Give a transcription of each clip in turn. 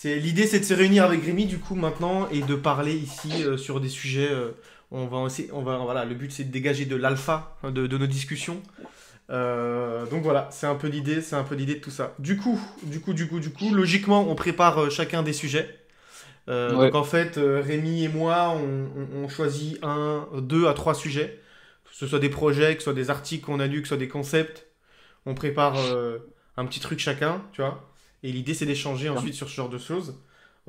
L'idée, c'est de se réunir avec Rémi du coup maintenant et de parler ici sur des sujets. Voilà, le but c'est de dégager de l'alpha de nos discussions. Donc voilà, c'est un peu l'idée de tout ça. Du coup, logiquement, on prépare chacun des sujets. Donc Ouais, en fait, Rémi et moi, on choisit un, deux à trois sujets, que ce soit des projets, que ce soit des articles qu'on a lus, que ce soit des concepts. On prépare un petit truc chacun, tu vois. Et l'idée, c'est d'échanger super. ensuite sur ce genre de choses,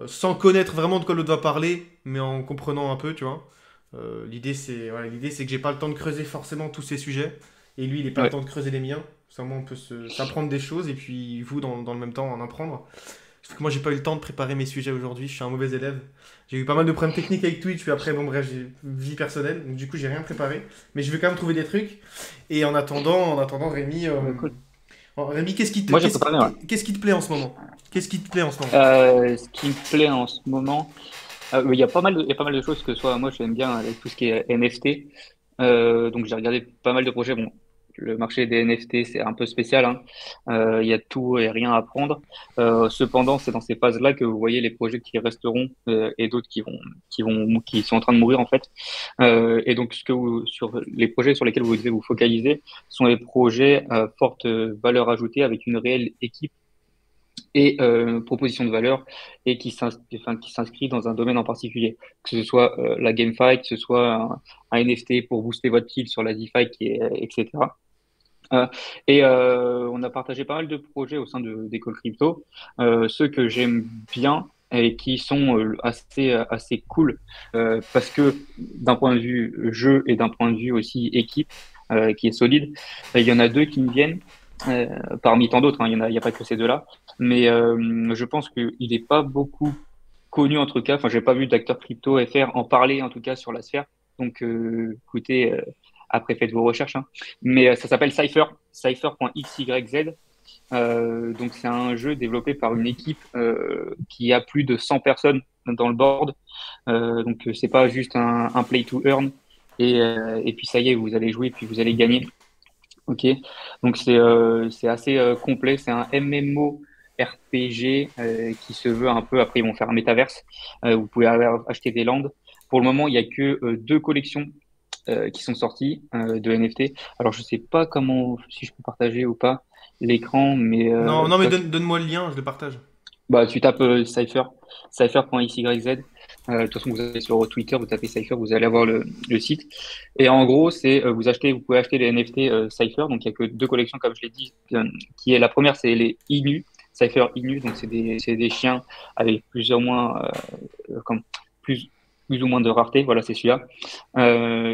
sans connaître vraiment de quoi l'autre va parler, mais en comprenant un peu, tu vois. L'idée, c'est que j'ai pas le temps de creuser forcément tous ces sujets, et lui, il n'est pas le Ouais. temps de creuser les miens. Seulement, on peut s'apprendre des choses, et puis vous, dans le même temps, en apprendre. Parce que moi, j'ai pas eu le temps de préparer mes sujets aujourd'hui, je suis un mauvais élève. J'ai eu pas mal de problèmes techniques avec Twitch, puis après, bon, bref, j'ai vie personnelle, donc du coup, j'ai rien préparé. Mais je vais quand même trouver des trucs. Et en attendant Rémi, Ouais, cool. Rémi, Moi, j'ai préparé, ouais. qu'est-ce qui te plaît en ce moment? Qu'est-ce qui te plaît en ce moment? Ce qui me plaît en ce moment, il y a pas mal il y a pas mal de choses que soit moi j'aime bien tout ce qui est NFT. Donc j'ai regardé pas mal de projets. Bon, le marché des NFT c'est un peu spécial, hein. Il y a tout et rien à prendre. Cependant, c'est dans ces phases-là que vous voyez les projets qui resteront et d'autres qui sont en train de mourir en fait. Et donc sur les projets sur lesquels vous devez vous focaliser sont les projets à forte valeur ajoutée avec une réelle équipe et proposition de valeur et qui s'inscrit dans un domaine en particulier, que ce soit la GameFi, que ce soit un NFT pour booster votre kill sur la DeFi, etc. Euh, on a partagé pas mal de projets au sein d'École Crypto, ceux que j'aime bien et qui sont assez cool parce que d'un point de vue jeu et d'un point de vue aussi équipe qui est solide, il y en a deux qui me viennent euh, parmi tant d'autres, hein, il y a pas que ces deux-là, mais je pense qu'il n'est pas beaucoup connu en tout cas. Enfin, j'ai pas vu d'acteur crypto FR en parler en tout cas sur la sphère. Donc, écoutez, après faites vos recherches, hein. Mais ça s'appelle Cypher, cypher.xyz. Donc, c'est un jeu développé par une équipe qui a plus de 100 personnes dans le board. Donc, c'est pas juste un play to earn. Et puis ça y est, vous allez jouer puis vous allez gagner. Ok, donc c'est assez complet. C'est un MMO RPG qui se veut un peu. Après, ils vont faire un métaverse. Vous pouvez acheter des landes. Pour le moment, il y a que deux collections qui sont sorties de NFT. Alors, je sais pas comment, si je peux partager ou pas l'écran, mais Non, non, mais toi, donne-moi le lien, je le partage. bah, tu tapes Cypher, cypher.xyz. De toute façon, vous allez sur Twitter, vous tapez Cypher, vous allez avoir le site. Et en gros, c'est vous pouvez acheter les NFT Cypher. Donc, il y a que deux collections, comme je l'ai dit, qui est la première, c'est les Inu, Cypher Inu. Donc, c'est des chiens avec comme, plus, plus ou moins de rareté. Voilà, c'est celui-là.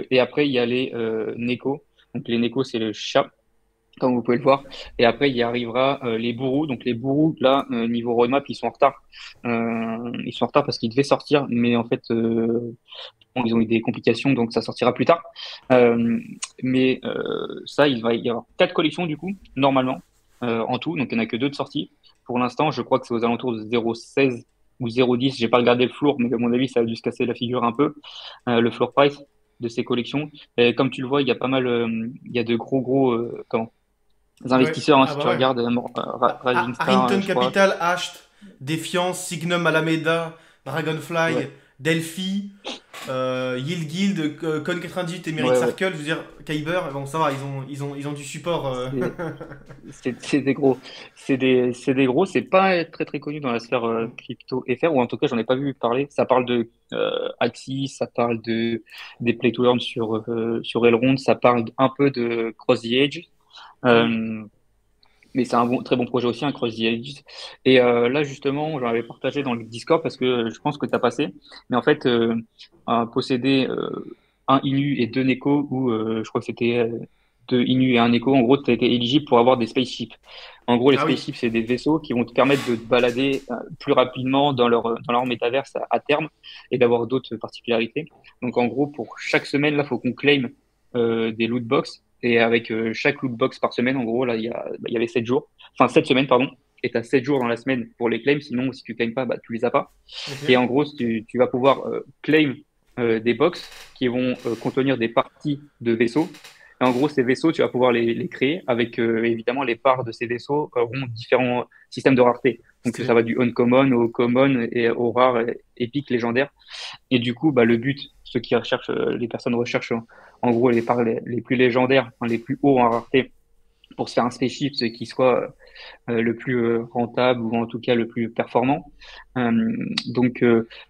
Et après, il y a les Neko. Donc, les Neko, c'est le chat comme vous pouvez le voir. Et après, il y arrivera les bourrous. Donc les bourrous, là, niveau roadmap, ils sont en retard. Ils sont en retard parce qu'ils devaient sortir, mais en fait, bon, ils ont eu des complications, donc ça sortira plus tard. Mais ça, il va y avoir quatre collections du coup, normalement, en tout. Donc il n'y en a que deux de sortie. Pour l'instant, je crois que c'est aux alentours de 0,16 ou 0,10. J'ai pas regardé le floor, mais à mon avis, ça a dû se casser la figure un peu, le floor price de ces collections. Et comme tu le vois, il y a pas mal, il y a de gros, comment les Ouais, investisseurs, hein, ah si bah tu ouais. regardes, Rising Star, Harrington je crois. Capital, Asht, Défiance, Signum Alameda, Dragonfly, Ouais, Delphi, Yield Guild, Con 98 et Merit ouais, ouais. Circle, je veux dire, Kyber, bon ça va, ils ont du support. C'est c'est des gros. C'est des gros. C'est pas très très connu dans la sphère crypto FR, ou en tout cas, j'en ai pas vu parler. Ça parle de Axie, ça parle des play to earn sur Elrond, ça parle un peu de Cross the Edge. Hmm. Euh, Mais c'est un très bon projet aussi, un Cross the Ages. Et là, justement, j'en avais partagé dans le Discord parce que je pense que tu as passé. Mais en fait, posséder un Inu et deux Neko, ou je crois que c'était deux Inu et un Neko, en gros, tu as été éligible pour avoir des spaceships. En gros, les Ah oui. spaceships, c'est des vaisseaux qui vont te permettre de te balader plus rapidement dans leur métaverse à terme et d'avoir d'autres particularités. Donc, en gros, pour chaque semaine, là, il faut qu'on claim des loot box. Et avec chaque loot box par semaine, en gros, là, il y avait 7 jours. Enfin, 7 semaines, pardon. Et tu as 7 jours dans la semaine pour les claims. Sinon, si tu claims pas, bah, tu les as pas. Ok. Et en gros, tu vas pouvoir claim des box qui vont contenir des parties de vaisseaux. Et en gros, ces vaisseaux, tu vas pouvoir les créer avec évidemment les parts de ces vaisseaux auront différents systèmes de rareté. Donc Stylé. ça va du uncommon au common et au rare, épique, légendaire. Et du coup, bah, le but, ceux qui recherchent, les personnes recherchent en gros les parts les plus légendaires, enfin, les plus hauts en rareté, pour se faire un spaceship qui soit le plus rentable ou en tout cas le plus performant. Donc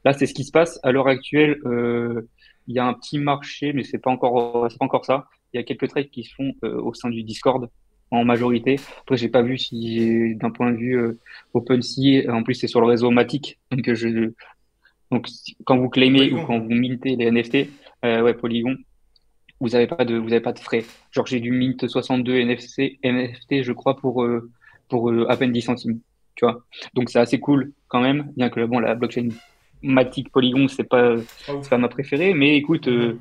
là, c'est ce qui se passe. À l'heure actuelle, il y a un petit marché, mais c'est pas encore ça. Il y a quelques trades qui se font au sein du Discord en majorité. Après, j'ai pas vu si d'un point de vue OpenSea, en plus c'est sur le réseau Matic, quand vous claimez ou Polygon, quand ouais. vous mintez les NFT, ouais Polygon, vous avez pas de frais. Genre, j'ai du mint 62 NFT, je crois, pour à peine 10 centimes. Tu vois. Donc, c'est assez cool quand même, bien que bon, la blockchain Matic Polygon, C'est pas c'est pas ouf. ma préférée, mais écoute, Mhm.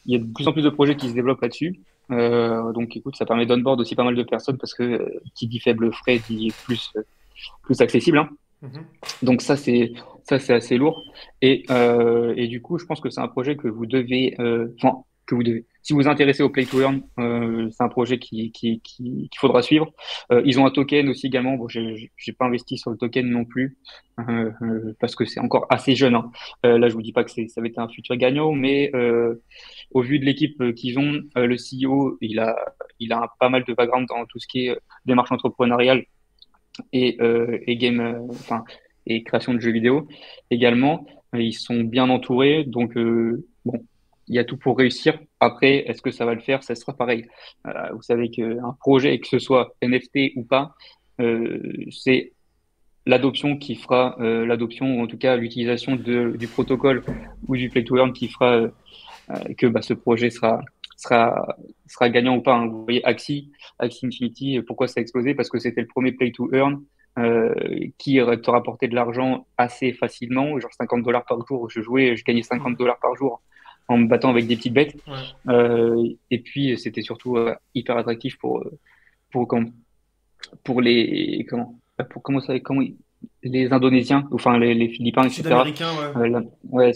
il y a de plus en plus de projets qui se développent là-dessus. Donc, écoute, ça permet d'onboard aussi pas mal de personnes parce que qui dit faible frais dit plus accessible, hein. Mhm. Donc ça c'est assez lourd et du coup je pense que c'est un projet que vous devez enfin que vous devez si vous vous intéressez au Play to Earn c'est un projet qu'il faudra suivre. Ils ont un token aussi également. Bon j'ai pas investi sur le token non plus parce que c'est encore assez jeune, hein. Là je vous dis pas que ça va être un futur gagnant mais au vu de l'équipe qu'ils ont le CEO pas mal de background dans tout ce qui est démarche entrepreneuriale et game, enfin, et création de jeux vidéo également. Ils sont bien entourés, donc bon, il y a tout pour réussir. Après, est-ce que ça va le faire? Ça sera pareil. Vous savez qu'un projet, que ce soit NFT ou pas, c'est l'adoption qui fera l'adoption, ou en tout cas l'utilisation du protocole ou du play to earn qui fera que bah, ce projet sera, sera gagnant ou pas, hein. Vous voyez Axie Infinity, pourquoi ça a explosé? Parce que c'était le premier play to earn qui te rapportait de l'argent assez facilement, genre 50 dollars par jour. Je jouais, je gagnais 50 Mhm. dollars par jour en me battant avec des petites bêtes. Ouais. Et puis c'était surtout hyper attractif pour, comment- pour les pour les Indonésiens, enfin les Philippins, etc. Sud-américain, ouais. Ouais,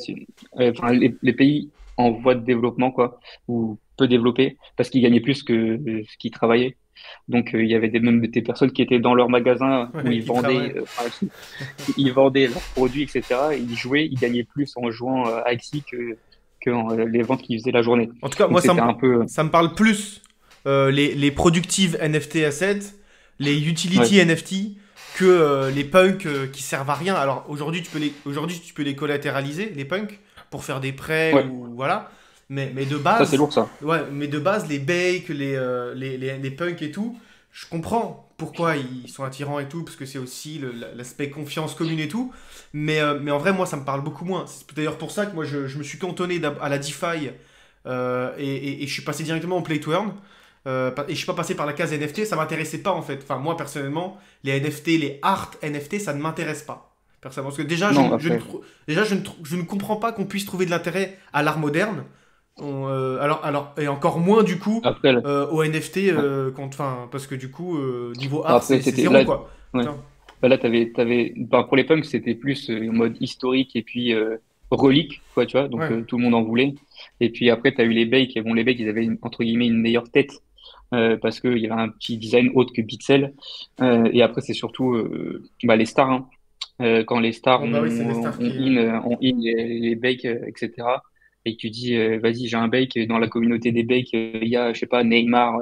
enfin, les pays en voie de développement, quoi, ou peu développés, parce qu'ils gagnaient plus que ce qu'ils travaillaient. Donc, il y avait même des personnes qui étaient dans leur magasin où Ouais, ils qui vendaient, travaille. enfin, ils vendaient leurs produits, etc. Et ils jouaient, ils gagnaient plus en jouant à Axie que les ventes qu'ils faisaient la journée. En tout cas, Donc, moi, c'était un peu, ça me parle plus les productive NFT assets, les ouais, utility NFT, que les punks qui servent à rien. Alors aujourd'hui, tu peux les collatéraliser, les punks, pour faire des prêts ouais, ou voilà. Mais de ça c'est base, lourd, ça. ouais, mais de base, les bakes, les punks et tout, je comprends pourquoi ils sont attirants et tout, parce que c'est aussi l'aspect confiance commune et tout. Mais en vrai, moi, ça me parle beaucoup moins. C'est d'ailleurs pour ça que moi, je me suis cantonné à la DeFi et je suis passé directement au Play to Earn. Et je suis pas passé par la case NFT, ça m'intéressait pas en fait. Enfin, moi personnellement, les NFT, les art NFT, ça ne m'intéresse pas. Personnellement, parce que déjà, Non, après, je ne comprends pas qu'on puisse trouver de l'intérêt à l'art moderne. Et encore moins du coup après, là, au NFT, ouais. enfin, parce que du coup, niveau Bah, art, après, c'est c'était zéro là, quoi. ouais. Putain. Bah, là, bah, pour les punks, c'était plus en mode historique et puis relique, quoi, tu vois. Donc, Ouais. tout le monde en voulait. Et puis après, tu as eu les bakes. Et bon, les bakes, ils avaient entre guillemets une meilleure tête parce qu'il y avait un petit design autre que Pixel. Et après, c'est surtout bah, les stars, hein. Quand les stars Bon, bah oui, c'est les stars qui. ont in les bakes, etc. Et que tu dis, vas-y, j'ai un bake. Et dans la communauté des bakes, il y a, je sais pas, Neymar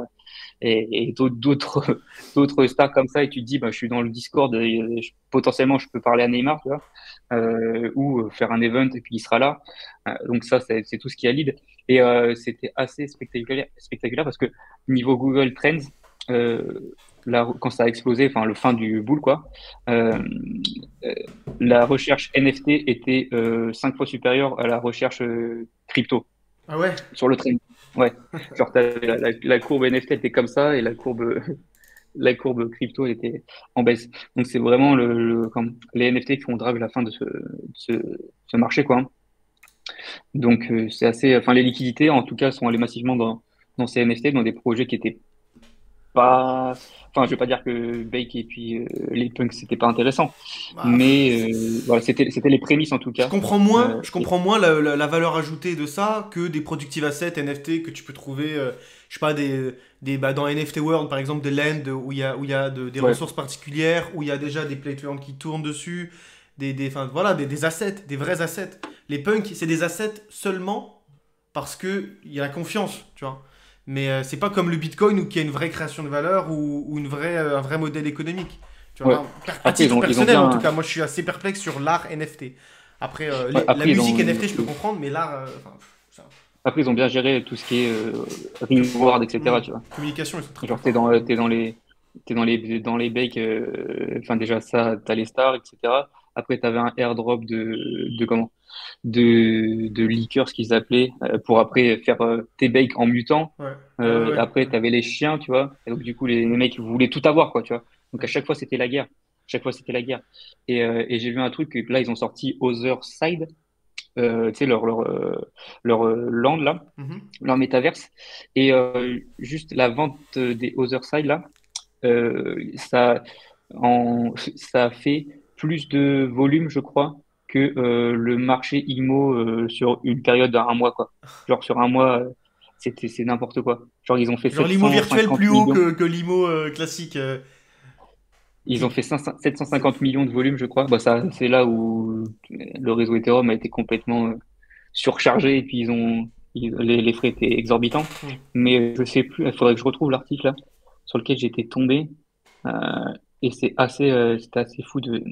et d'autres d'autres stars comme ça et tu te dis bah je suis dans le Discord et potentiellement je peux parler à Neymar, tu vois, ou faire un event et puis il sera là. Donc ça c'est tout ce qui a lead et c'était assez spectaculaire parce que niveau Google Trends là quand ça a explosé, enfin le fin du boom quoi, euh, euh, la recherche NFT était 5 fois supérieure à la recherche crypto Ah ouais? sur le trend. Ouais, genre la courbe NFT était comme ça et la courbe crypto était en baisse. Donc c'est vraiment les NFT qui font drive la fin de ce marché quoi, hein. Donc c'est assez, enfin les liquidités en tout cas sont allées massivement dans ces NFT, dans des projets qui étaient pas, enfin je vais pas dire que Bake et puis les punks c'était pas intéressant, Bah, mais voilà c'était les prémices en tout cas. Je Et comprends moins la valeur ajoutée de ça que des productive assets NFT que tu peux trouver. je sais pas, bah, dans NFT World, par exemple, des lands où il y a des Ouais. ressources particulières, où il y a déjà des play to earn qui tournent dessus, enfin, voilà, des assets, des vrais assets. Les punks, c'est des assets seulement parce que il y a la confiance, tu vois. Mais c'est pas comme le Bitcoin où il y a une vraie création de valeur ou un vrai modèle économique. Tu Ouais. vois, à Après, titre ils ont personnel, en tout bien. cas, moi je suis assez perplexe sur l'art NFT. Après, Ouais, la après, musique NFT, je peux comprendre, mais l'art, enfin, ils ont bien géré tout ce qui est reward, etc. Tu vois. communication, ils sont très très Genre, forts. t'es dans les bakes, enfin, déjà, ça, t'as les stars, etc. Après, t'avais un airdrop de liqueurs, ce qu'ils appelaient, pour après faire tes bakes en mutant. Ouais, ouais, ouais. Après, t'avais les chiens, tu vois. Et donc, du coup, les mecs voulaient tout avoir, quoi, tu vois. Donc, à chaque fois, c'était la guerre. Chaque fois, c'était la guerre. Et j'ai vu un truc, que là, ils ont sorti Other Side, tu sais, leur land, là, Mhm. leur métaverse. Et juste la vente des Other Side, là, ça, ça a fait plus de volume, je crois, que le marché IMO sur une période d'un mois, quoi. Genre sur un mois, c'est n'importe quoi. Genre ils ont fait Genre l'IMO virtuel 750 plus haut millions. que l'IMO classique. Ils ont Qui... fait C'est 750 ouf. millions de volume, je crois. Bah, ça, c'est là où le réseau Ethereum a été complètement surchargé et puis les frais étaient exorbitants. Hmm. Mais je sais plus, il faudrait que je retrouve l'article là, sur lequel j'étais tombé. Euh, et c'était assez fou de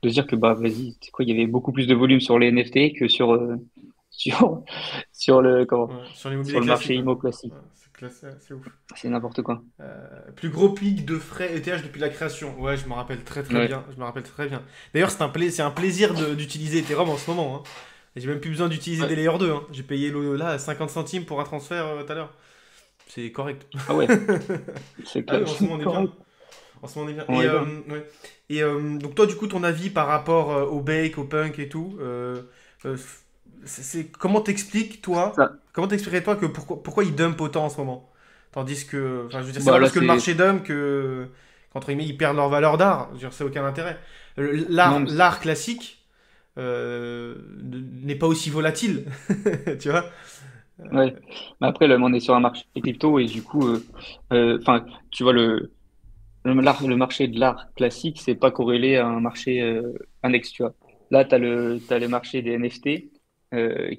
se dire que bah vas-y, c'est quoi, il y avait beaucoup plus de volume sur les NFT que sur sur Ouais, sur sur l'immobilier le classique, marché ouais. IMO classique. Ouais, c'est c'est ouf. C'est n'importe quoi. Plus gros pic de frais ETH depuis la création. Ouais, je me rappelle très très Ouais, bien. Je me rappelle très bien. D'ailleurs, c'est un plaisir d'utiliser Ethereum en ce moment, hein. Et j'ai même plus besoin d'utiliser ouais. des layers 2, hein. J'ai payé là 50 centimes pour un transfert tout à l'heure. C'est correct. Ah ouais, c'est Ah clair, oui, en ce moment on est bien. correct. En ce moment on est bien. On est bien. Ouais. Donc toi, du coup, ton avis par rapport au bake, au punk et tout, euh, comment t'expliques toi, Ça, comment t'expliquerais toi que pourquoi ils dumpent autant en ce moment? Tandis que, enfin, je veux dire, c'est bah pas là parce que le c'est marché dump que, qu'entre guillemets, ils perdent leur valeur d'art. Je veux dire, c'est aucun intérêt. non, mais L'art classique n'est pas aussi volatile, tu vois? ouais. Mais après là, on est sur un marché crypto et du coup, enfin, tu vois le marché de l'art classique, c'est pas corrélé à un marché annexe, tu vois. Là, t'as le marché des NFT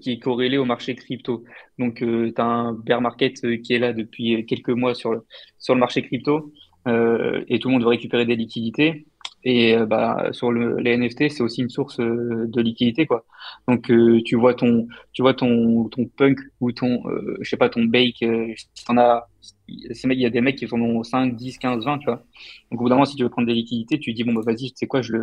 qui est corrélé au marché crypto. Donc, tu as un bear market qui est là depuis quelques mois sur le marché crypto et tout le monde veut récupérer des liquidités. Et bah, sur les NFT, c'est aussi une source de liquidité, quoi. Donc, tu vois ton punk ou je sais pas, ton bake, si t'en as, il y a des mecs qui en ont 5 10 15 20 tu vois. Donc, au bout d'un moment, si tu veux prendre des liquidités, tu dis, bon, bah, vas-y, tu sais quoi, je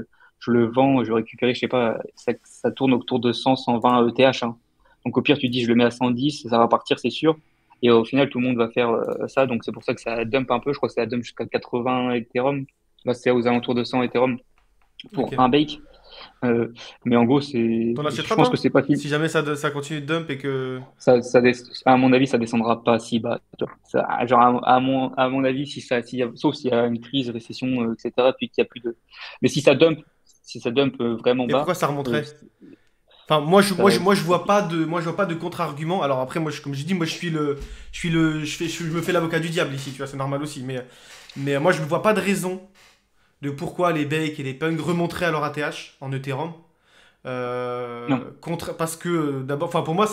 le vends, je vais récupérer, je sais pas, ça tourne autour de 100, 120 ETH, hein. Donc, au pire, tu dis, je le mets à 110, ça va partir, c'est sûr. Et au final, tout le monde va faire ça. Donc, c'est pour ça que ça dump un peu. Je crois que ça dump jusqu'à 80 Ethereum. Là, c'est aux alentours de 100 Ethereum pour Ok. un bake. Euh, mais en gros, T'en je achèteras pense que toi? c'est pas fini. Si jamais ça continue de dump et que... À mon avis, ça descendra pas si bas. Tu vois. Genre, à mon avis, sauf s'il y a une crise, récession, etc., puis qu'il y a plus de. Mais si ça dump vraiment Et bas, pourquoi ça euh, remonterait? ça- Enfin, ça- moi, je vois pas de contre-argument. Alors après, comme je dis, moi, je me fais l'avocat du diable ici, tu vois, c'est normal aussi. Mais moi, je ne vois pas de raison de pourquoi les Bakes et les Punks remonteraient à leur ATH en Ethereum. non. Parce que, d'abord, enfin, pour moi,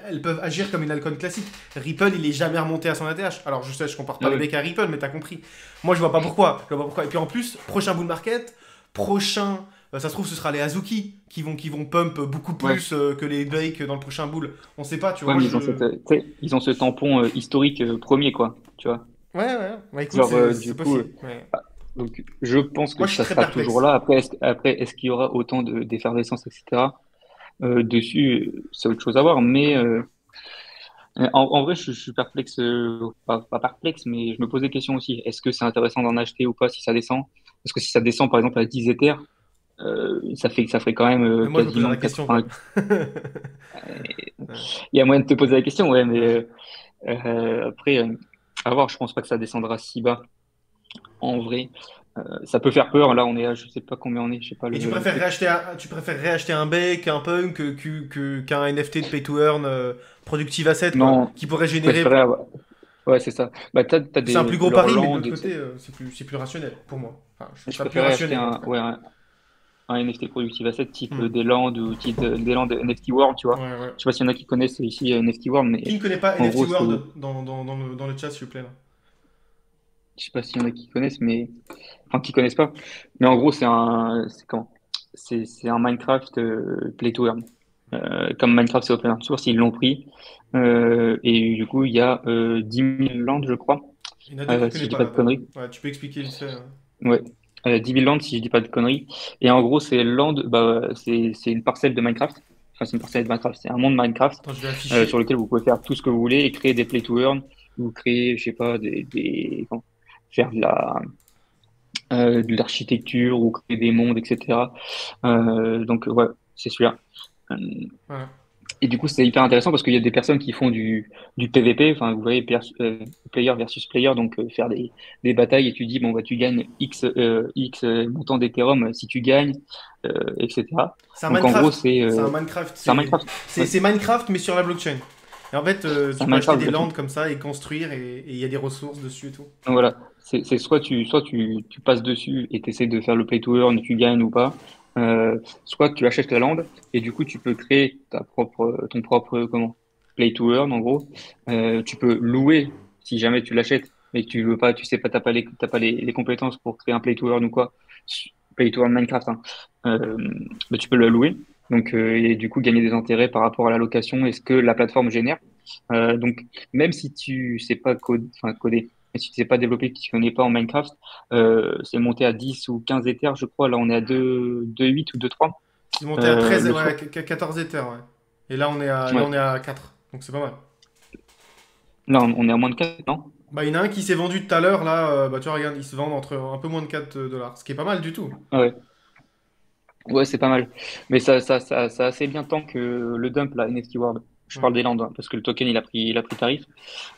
elles peuvent agir comme une altcoin classique. Ripple, il est jamais remonté à son ATH. Alors, je sais, je compare Ah pas les oui. Bakes à Ripple, mais t'as compris. Moi, je vois pas pourquoi. Je vois pas pourquoi. Et puis en plus, prochain bull market, prochain. Ça se trouve, ce sera les Azuki qui vont pump beaucoup Ouais. plus que les Bakes dans le prochain bull. On sait pas, tu vois. Ouais, Moi, mais je. tu sais, ils ont ce tampon historique premier, quoi. Tu vois. Ouais, ouais. Bah écoute, Genre, c'est du coup, possible. Ouais. donc, je pense que Moi, je suis ça très sera toujours perplexe. là. Après, est-ce qu'il y aura autant d'effervescence, etc. Dessus, c'est autre chose à voir. Mais en vrai, je suis perplexe, pas perplexe, mais je me pose des questions aussi. Est-ce que c'est intéressant d'en acheter ou pas si ça descend? Parce que si ça descend, par exemple, à 10 Ethers, ça ferait quand même Mais moi, je me pose la quasiment question quand 80. même. Ouais. Il y a moyen de te poser la question, ouais, mais Ouais. après, à voir, je pense pas que ça descendra si bas en vrai. Ça peut faire peur. Là, on est à, je sais pas combien on est, je sais pas Et le truc. tu préfères réacheter un Bake, un Punk, qu'un NFT de Pay to Earn Productive Asset, quoi, Non, qui pourrait je générer. préférais avoir. Ouais, c'est ça. Bah, t'as C'est un plus gros leurs pari, mais de lands, l'autre côté, etc. c'est plus rationnel pour moi. Enfin, je trouve Je ça plus préférais acheter rationnel en tout cas. un NFT Productive Asset type Hmm. des Lands ou type des Lands NFT World, tu vois. Ouais, ouais. Je sais pas s'il y en a qui connaissent ici NFT World, Qui mais ne connaît pas en NFT gros, c'est, World dans le chat, s'il vous plaît, là? je sais pas s'il y en a qui connaissent, mais, enfin, qui connaissent pas. Mais en gros, c'est comment? C'est un Minecraft Play to Earn. Comme Minecraft, c'est open source, ils l'ont pris. Et du coup, il y a 10 000 lands, je crois, Il y en a deux qui ne si connaissent je dis pas pas de là-dedans. conneries. Ouais, tu peux expliquer vite fait, hein. Ouais. 10 000 lands, si je dis pas de conneries. Et en gros, c'est land, bah, c'est une parcelle de Minecraft. Enfin, c'est une parcelle de Minecraft. C'est un monde Minecraft Attends, je vais sur afficher. lequel vous pouvez faire tout ce que vous voulez et créer des play to earn ou créer, je sais pas, faire de l'architecture ou créer des mondes, etc. Donc, ouais, c'est celui-là. Euh, Voilà. Et du coup, c'est hyper intéressant parce qu'il y a des personnes qui font du PVP, enfin, vous voyez, player versus player, donc faire des batailles et tu dis, bon, bah, tu gagnes X montant d'Ethereum si tu gagnes, etc. C'est un Donc, en gros, Minecraft. C'est un Minecraft. c'est un Minecraft. Ouais, C'est Minecraft, mais sur la blockchain. Et en fait, c'est tu un peux acheter Minecraft des blockchain. lands comme ça et construire, et il y a des ressources dessus et tout. Donc, voilà, c'est soit tu passes dessus et tu essaies de faire le play to earn, tu gagnes ou pas, soit tu achètes la land et du coup, tu peux créer ton propre, comment, play to earn, en gros. Tu peux louer si jamais tu l'achètes, mais que tu veux pas, tu sais pas, t'as pas les compétences pour créer un play to earn ou quoi. Play to earn Minecraft, hein. Euh, mais tu peux le louer. Donc, et du coup, gagner des intérêts par rapport à la location et ce que la plateforme génère. Donc, même si tu sais pas coder, et si tu sais pas développer, que tu connais pas en Minecraft, c'est monté à 10 ou 15 Ethers, je crois. Là, on est à 2,8 ou 2,3. C'est monté à 13, Le ouais, swap, 14 Ethers, ouais. Et là, ouais. on est à 4. Donc c'est pas mal. Là, on est à moins de 4, non? Bah, il y en a un qui s'est vendu tout à l'heure, là. Bah, tu vois, regarde, il se vend entre un peu moins de 4 dollars. Ce qui est pas mal du tout. Ouais, ouais, c'est pas mal. Mais ça a assez bien tant que le dump, là, NFT World. Je Ouais. parle des landes, hein, parce que le token, il a pris tarif.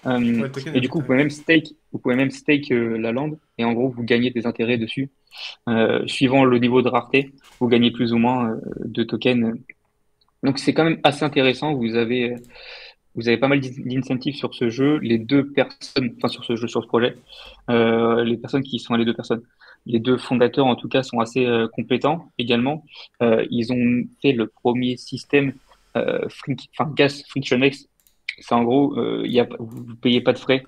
Ouais, le token Et a du pris coup, tarif. vous pouvez même stake la lande, et en gros, vous gagnez des intérêts dessus. Suivant le niveau de rareté, vous gagnez plus ou moins de tokens. Donc, c'est quand même assez intéressant. Vous avez pas mal d'incentives sur ce jeu. Les deux personnes, enfin sur ce jeu, sur ce projet, les personnes qui sont les deux personnes, les deux fondateurs en tout cas sont assez compétents également. Ils ont fait le premier système Gas Frictionless. C'est en gros, vous payez pas de frais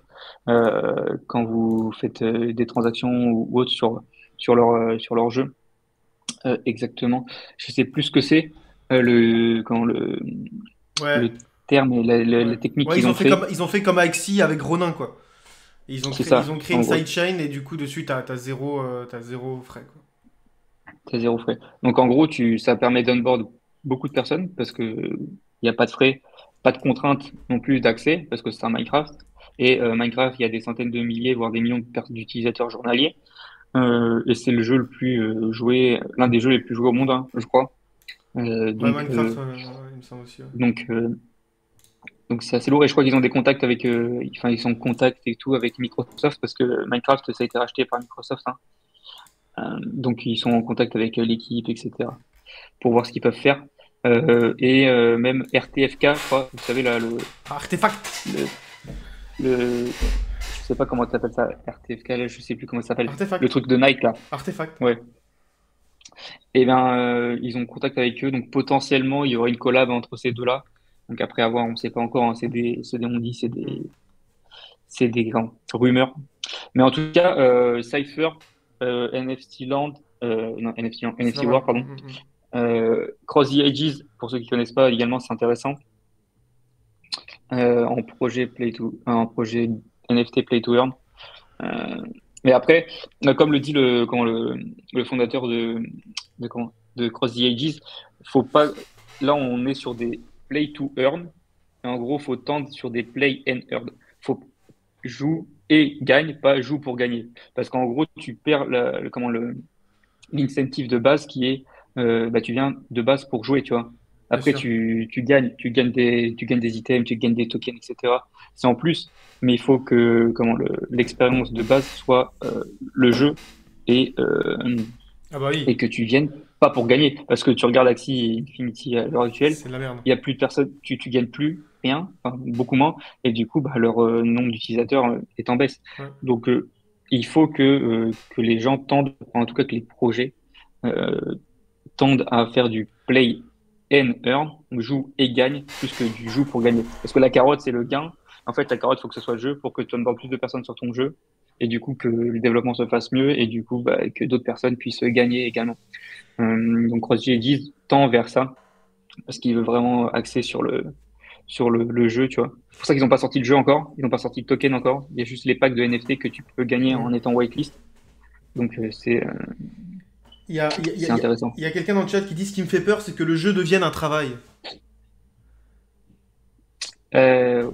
quand vous faites des transactions ou autres sur leur jeu. Exactement. Je sais plus ce que c'est quand Ouais, le terme et ouais. la technique Ouais, qu'ils ont fait. ils ont fait comme Axie avec Ronin, quoi. Et C'est ils ça, ont créé en une gros, sidechain, et du coup, dessus, t'as zéro frais, quoi. c'est zéro frais. Donc en gros, ça permet d'onboard beaucoup de personnes parce que il n'y a pas de frais, pas de contraintes non plus d'accès parce que c'est un Minecraft. Et Minecraft, il y a des centaines de milliers, voire des millions d'utilisateurs journaliers. Et c'est le jeu le plus joué, l'un des jeux les plus joués au monde, hein, je crois. Euh, Ouais, donc, Minecraft, euh, il me semble aussi, ouais. donc, euh, donc c'est assez lourd. Et je crois qu'ils ont des contacts avec, enfin ils sont en contact et tout avec Microsoft parce que Minecraft, ça a été racheté par Microsoft, hein. Donc ils sont en contact avec l'équipe, etc. pour voir ce qu'ils peuvent faire. Même RTFK, je crois, vous savez, là, Artefact! le, je sais pas comment tu appelles ça, RTFK, là, je sais plus comment ça s'appelle, le Artefact. truc de Nike, là. Artefact. Ouais. Et ben, ils ont contact avec eux, donc potentiellement, il y aurait une collab entre ces deux-là. Donc après avoir, on sait pas encore, hein, on dit, Hmm. c'est des grands rumeurs. Mais en tout cas, Cypher, NFT Land, non, C'est pas NFT mal. World, pardon. Cross the Edges, pour ceux qui connaissent pas, également, c'est intéressant. En projet NFT Play to Earn. Euh, mais après, comme le dit le fondateur de Cross the Ages, faut pas, là on est sur des Play to Earn, et en gros, faut tendre sur des Play and Earn. Faut joue et gagne, pas joue pour gagner. Parce qu'en gros, tu perds l'incentive de base qui est bah, tu viens de base pour jouer, tu vois. Bien Après, sûr. tu gagnes des items, tu gagnes des tokens, etc. C'est en plus, mais il faut que l'expérience de base soit le jeu et, euh, Ah bah oui, et que tu viennes pas pour gagner. Parce que tu regardes Axie et Infinity à l'heure actuelle, c'est de la merde. il y a plus de personnes, tu gagnes plus rien, enfin, beaucoup moins, et du coup, bah, leur nombre d'utilisateurs est en baisse. Ouais. Donc, il faut que les gens tendent, enfin, en tout cas que les projets euh, tendent à faire du play and earn, donc joue et gagne, plus que du joue pour gagner. Parce que la carotte, c'est le gain. En fait, la carotte, il faut que ce soit le jeu pour que tu onboardes plus de personnes sur ton jeu, et du coup, que le développement se fasse mieux, et du coup, bah, que d'autres personnes puissent gagner également. Donc, CrossGDs tend vers ça, parce qu'il veut vraiment axer sur le jeu, tu vois. C'est pour ça qu'ils n'ont pas sorti le jeu encore, ils n'ont pas sorti de token encore. Il y a juste les packs de NFT que tu peux gagner Ouais. en étant whitelist. Donc, Il y a, il y a- il y a- c'est il y a- intéressant. il y a quelqu'un dans le chat qui dit ce qui me fait peur, c'est que le jeu devienne un travail. Ouais.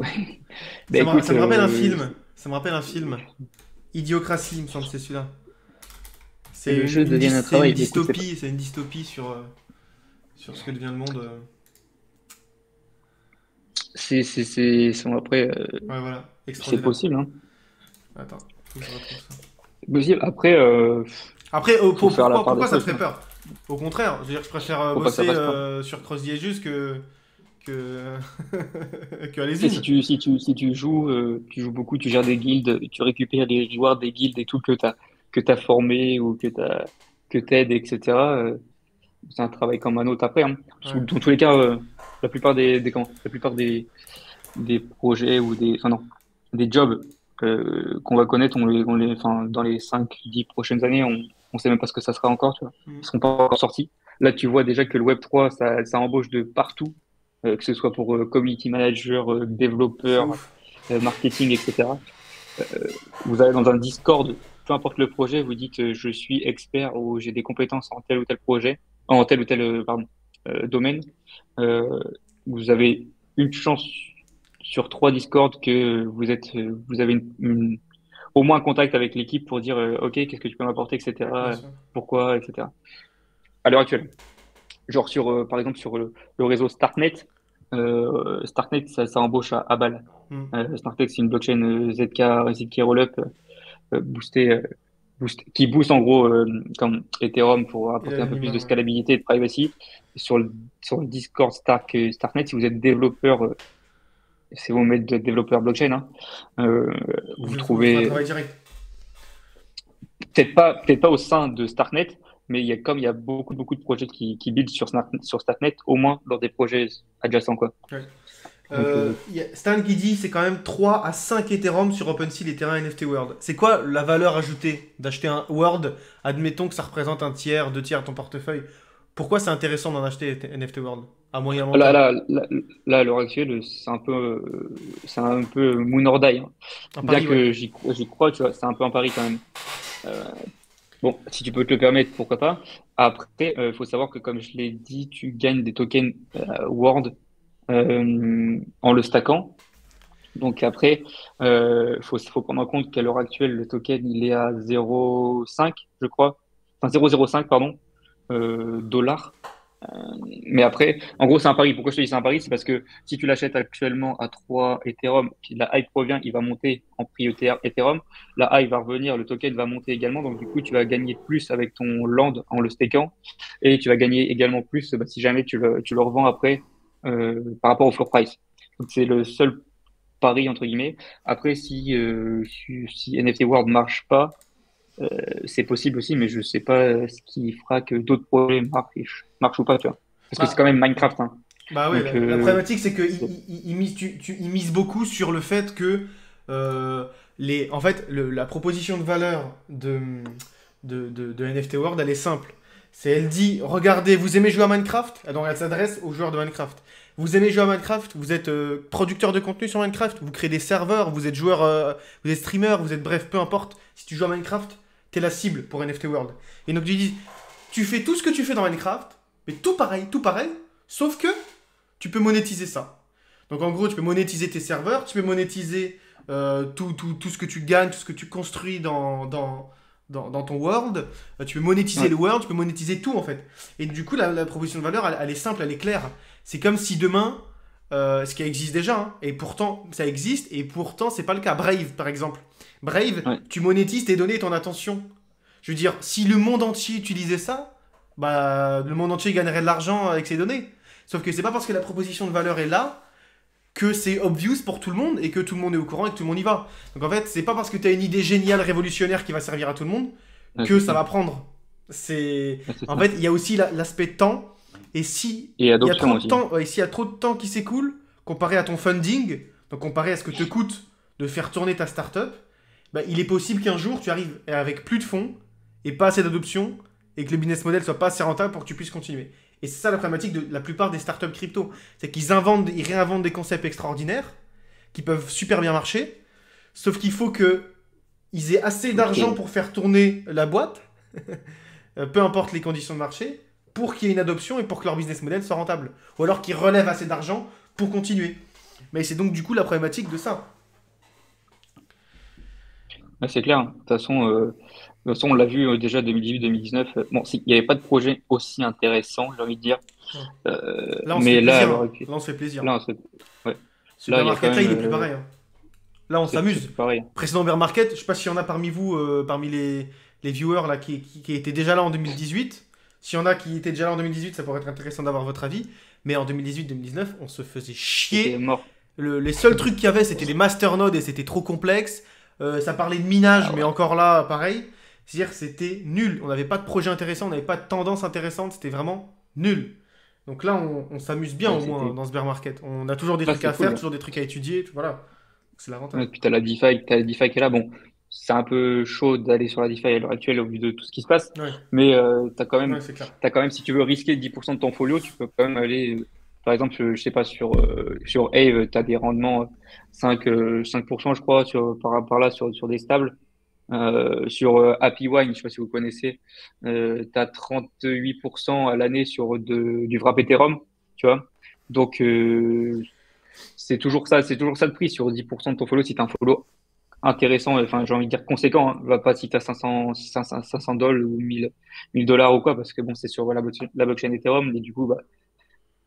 Bah Ça me, écoute, ça me rappelle un film. Ça me rappelle un film. Idiocratie, il me semble, c'est celui-là. que le jeu devienne un travail. Écoute, C'est une dystopie sur ce que devient le monde. après, Ouais, voilà, c'est extraordinaire. possible, hein. Attends, faut que je retrouve ça. C'est possible. Après, Après, faut faire la part des pourquoi ça te choses, fait quoi. peur? Au contraire, je veux dire, je préfère Faut pas que ça bosser fasse peur. sur Cross Diegeus que, que Tu sais, si Alésine. tu joues, tu joues beaucoup, tu gères des guildes, tu récupères les rewards des guildes et tout que t'as formé ou que t'aides, etc. C'est un travail comme un autre après, hein. Ouais. Dans tous les cas, la plupart la plupart des projets ou enfin non, des jobs qu'on va connaître, enfin, dans les 5 10 prochaines années, on sait même pas ce que ça sera encore, tu vois. Mm. Ils seront pas encore sortis. Là, tu vois déjà que le Web3, ça embauche de partout, que ce soit pour community manager, C'est développeur, ouf. marketing, etc. Euh, Vous allez dans un Discord, peu importe le projet, vous dites je suis expert ou j'ai des compétences en tel ou tel projet, en tel ou tel pardon, domaine. Euh, Vous avez une chance sur 3 Discord que vous avez au moins un contact avec l'équipe pour dire OK, qu'est-ce que tu peux m'apporter, Bien etc. sûr. Pourquoi, etc. À l'heure actuelle, genre par exemple sur le réseau Starknet, Starknet ça embauche à balle. Mm. Starknet c'est une blockchain ZK Rollup boostée, qui booste en gros comme Ethereum pour Il a apporter un une peu plus de humeur, ouais. scalabilité et de privacy. Sur le Discord Starknet, si vous êtes développeur, c'est vous mettre de développeur blockchain, hein, euh, vous Vous ferez un trouvez travail direct. peut-être pas au sein de Starknet, mais il y a beaucoup de projets qui build sur Starknet, au moins dans des projets adjacents, quoi. Ouais. Donc, Il y a Stan qui dit c'est quand même 3 à 5 Ethereum sur OpenSea les terrains NFT World. C'est quoi la valeur ajoutée d'acheter un World? Admettons que ça représente un tiers, 2 tiers de ton portefeuille. Pourquoi c'est intéressant d'en acheter NFT World à moyen long là, terme? là, là, là, à l'heure actuelle, c'est un peu moon or die, hein. Un Bien pari, ouais. que j'y crois, tu vois, c'est un peu un pari quand même. Euh, Bon, si tu peux te le permettre, pourquoi pas. Après, il faut savoir que, comme je l'ai dit, tu gagnes des tokens Word en le stackant. Donc après, faut prendre en compte qu'à l'heure actuelle, le token, il est à 0,5, je crois. Enfin, 0,05, pardon, dollars. Mais après, en gros, c'est un pari. Pourquoi je te dis c'est un pari? C'est parce que si tu l'achètes actuellement à 3 Ethereum, puis la hype revient, il va monter en prix Ethereum. La hype va revenir, le token va monter également. Donc, du coup, tu vas gagner plus avec ton land en le stakant. Et tu vas gagner également plus bah, si jamais tu le revends après par rapport au floor price. Donc, c'est le seul pari, entre guillemets. Après, si NFT World marche pas, c'est possible aussi, mais je sais pas ce qui fera que d'autres projets marchent ou pas, tu vois. Parce que c'est quand Bah, même ouais. Minecraft, hein. Bah ouais, Donc, la problématique c'est que il mise, il mise beaucoup sur le fait que en fait, la proposition de valeur de NFT World, elle est simple. Elle dit, regardez, vous aimez jouer à Minecraft? Donc elle s'adresse aux joueurs de Minecraft. Vous aimez jouer à Minecraft? Vous êtes producteur de contenu sur Minecraft? Vous créez des serveurs? Vous êtes joueur, vous êtes streamer? Vous êtes bref, peu importe. Si tu joues à Minecraft, t'es la cible pour NFT World. Et donc tu dis, tu fais tout ce que tu fais dans Minecraft, mais tout pareil, sauf que tu peux monétiser ça. Donc en gros, tu peux monétiser tes serveurs, tu peux monétiser tout ce que tu gagnes, tout ce que tu construis dans ton world. Tu peux monétiser ouais, le world, tu peux monétiser tout en fait. Et du coup, la proposition de valeur, elle est simple, elle est claire. C'est comme si demain, ce qui existe déjà, hein, et pourtant ça existe, et pourtant c'est pas le cas. Brave par exemple. Brave, ouais, tu monétises tes données et ton attention. Je veux dire, si le monde entier utilisait ça, bah le monde entier gagnerait de l'argent avec ses données. Sauf que c'est pas parce que la proposition de valeur est là que c'est obvious pour tout le monde et que tout le monde est au courant et que tout le monde y va. Donc en fait, c'est pas parce que tu as une idée géniale, révolutionnaire qui va servir à tout le monde Ouais, que c'est ça ça. va prendre. C'est Ouais, c'est En ça. fait, il y a aussi l'aspect temps et si Et il y a adoption trop de aussi. temps, ouais, s'il y a trop de temps qui s'écoule comparé à ton funding, donc comparé à ce que te coûte de faire tourner ta startup, bah, il est possible qu'un jour tu arrives avec plus de fonds et pas assez d'adoption et que le business model soit pas assez rentable pour que tu puisses continuer. Et c'est ça la problématique de la plupart des startups crypto, c'est ils réinventent des concepts extraordinaires qui peuvent super bien marcher, sauf qu'il faut que ils aient assez Ok. d'argent pour faire tourner la boîte, peu importe les conditions de marché, pour qu'il y ait une adoption et pour que leur business model soit rentable. Ou alors qu'ils relèvent assez d'argent pour continuer. Mais c'est donc du coup la problématique de ça. Ouais, c'est clair, hein. De toute façon, on l'a vu déjà 2018-2019. Bon, il n'y avait pas de projet aussi intéressant, j'ai envie de dire. Ouais. Là, on se fait Mais là, à plaisir, l'heure hein. actuelle, Là, on se fait plaisir. là, ouais, là, il y a quand Supermarket, là, même, il est plus pareil, hein. Là, on c'est s'amuse. plus pareil. Précédent bear market, je sais pas s'il y en a parmi vous, parmi les viewers là, qui étaient déjà là en 2018. S'il y en a qui étaient déjà là en 2018, ça pourrait être intéressant d'avoir votre avis. Mais en 2018-2019, on se faisait C'était chier. mort. Les seuls trucs qu'il y avait, c'était les masternodes et c'était trop complexe. Ça parlait de minage, Ah mais ouais, encore là, pareil. C'est-à-dire, c'était nul. On n'avait pas de projet intéressant, on n'avait pas de tendance intéressante. C'était vraiment nul. Donc là, on s'amuse bien ouais, au moins c'était, dans ce bear market. On a toujours des là, trucs c'est à faire, cool. toujours des trucs à étudier. Voilà. C'est l'avantage. Ouais, puis t'as la DeFi qui est là. Bon, c'est un peu chaud d'aller sur la DeFi à l'heure actuelle au vu de tout ce qui se passe, Ouais, mais ouais, c'est clair. si tu veux risquer 10% de ton folio, tu peux quand même aller, par exemple, je sais pas, sur Aave, tu as des rendements 5%, je crois, par là, sur des stables. Sur Happy Wine, je sais pas si vous connaissez, tu as 38% à l'année du wrap Ethereum, tu vois. Donc, c'est toujours ça le prix sur 10% de ton follow si tu as un follow intéressant, enfin j'ai envie de dire conséquent, hein. Va pas si tu as 500 dollars ou 1000 dollars ou quoi, parce que bon, c'est sur la blockchain Ethereum, et du coup, bah,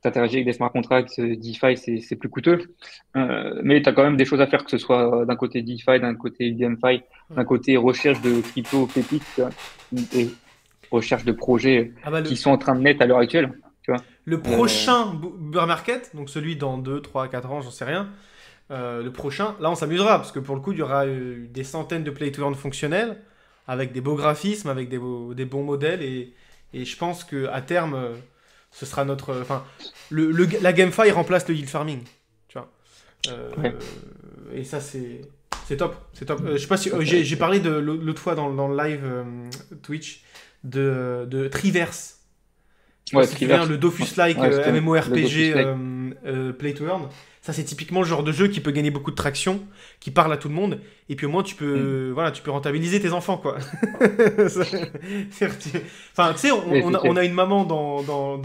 t'interagis avec des smart contracts, DeFi, c'est plus coûteux. Mais tu as quand même des choses à faire, que ce soit d'un côté DeFi, d'un côté DeFi, Ouais. d'un côté recherche de crypto pépites, tu vois, et recherche de projets Ah bah qui sont en train de naître à l'heure actuelle, tu vois. le Euh, prochain bear market, donc celui dans 2, 3, 4 ans, j'en sais rien. Le prochain, là on s'amusera, parce que pour le coup, il y aura des centaines de play to earn fonctionnels, avec des beaux graphismes, avec des bons modèles, et je pense que à terme, ce sera notre. Enfin, la GameFi remplace le yield farming. Tu vois. ouais, Euh, et ça, c'est top. C'est top. Je sais pas si. J'ai parlé l'autre fois dans le live Twitch de Triverse. Je sais pas ouais, si tu te souviens, Triverse, le ouais, Dofus-like ouais, c'était le MMORPG Dofus Lake. Play to Earn. Ça, c'est typiquement le genre de jeu qui peut gagner beaucoup de traction, qui parle à tout le monde, et puis au moins Mm. voilà, tu peux rentabiliser tes enfants, quoi. Enfin, tu sais, Ouais, c'est on clair. a une maman dans le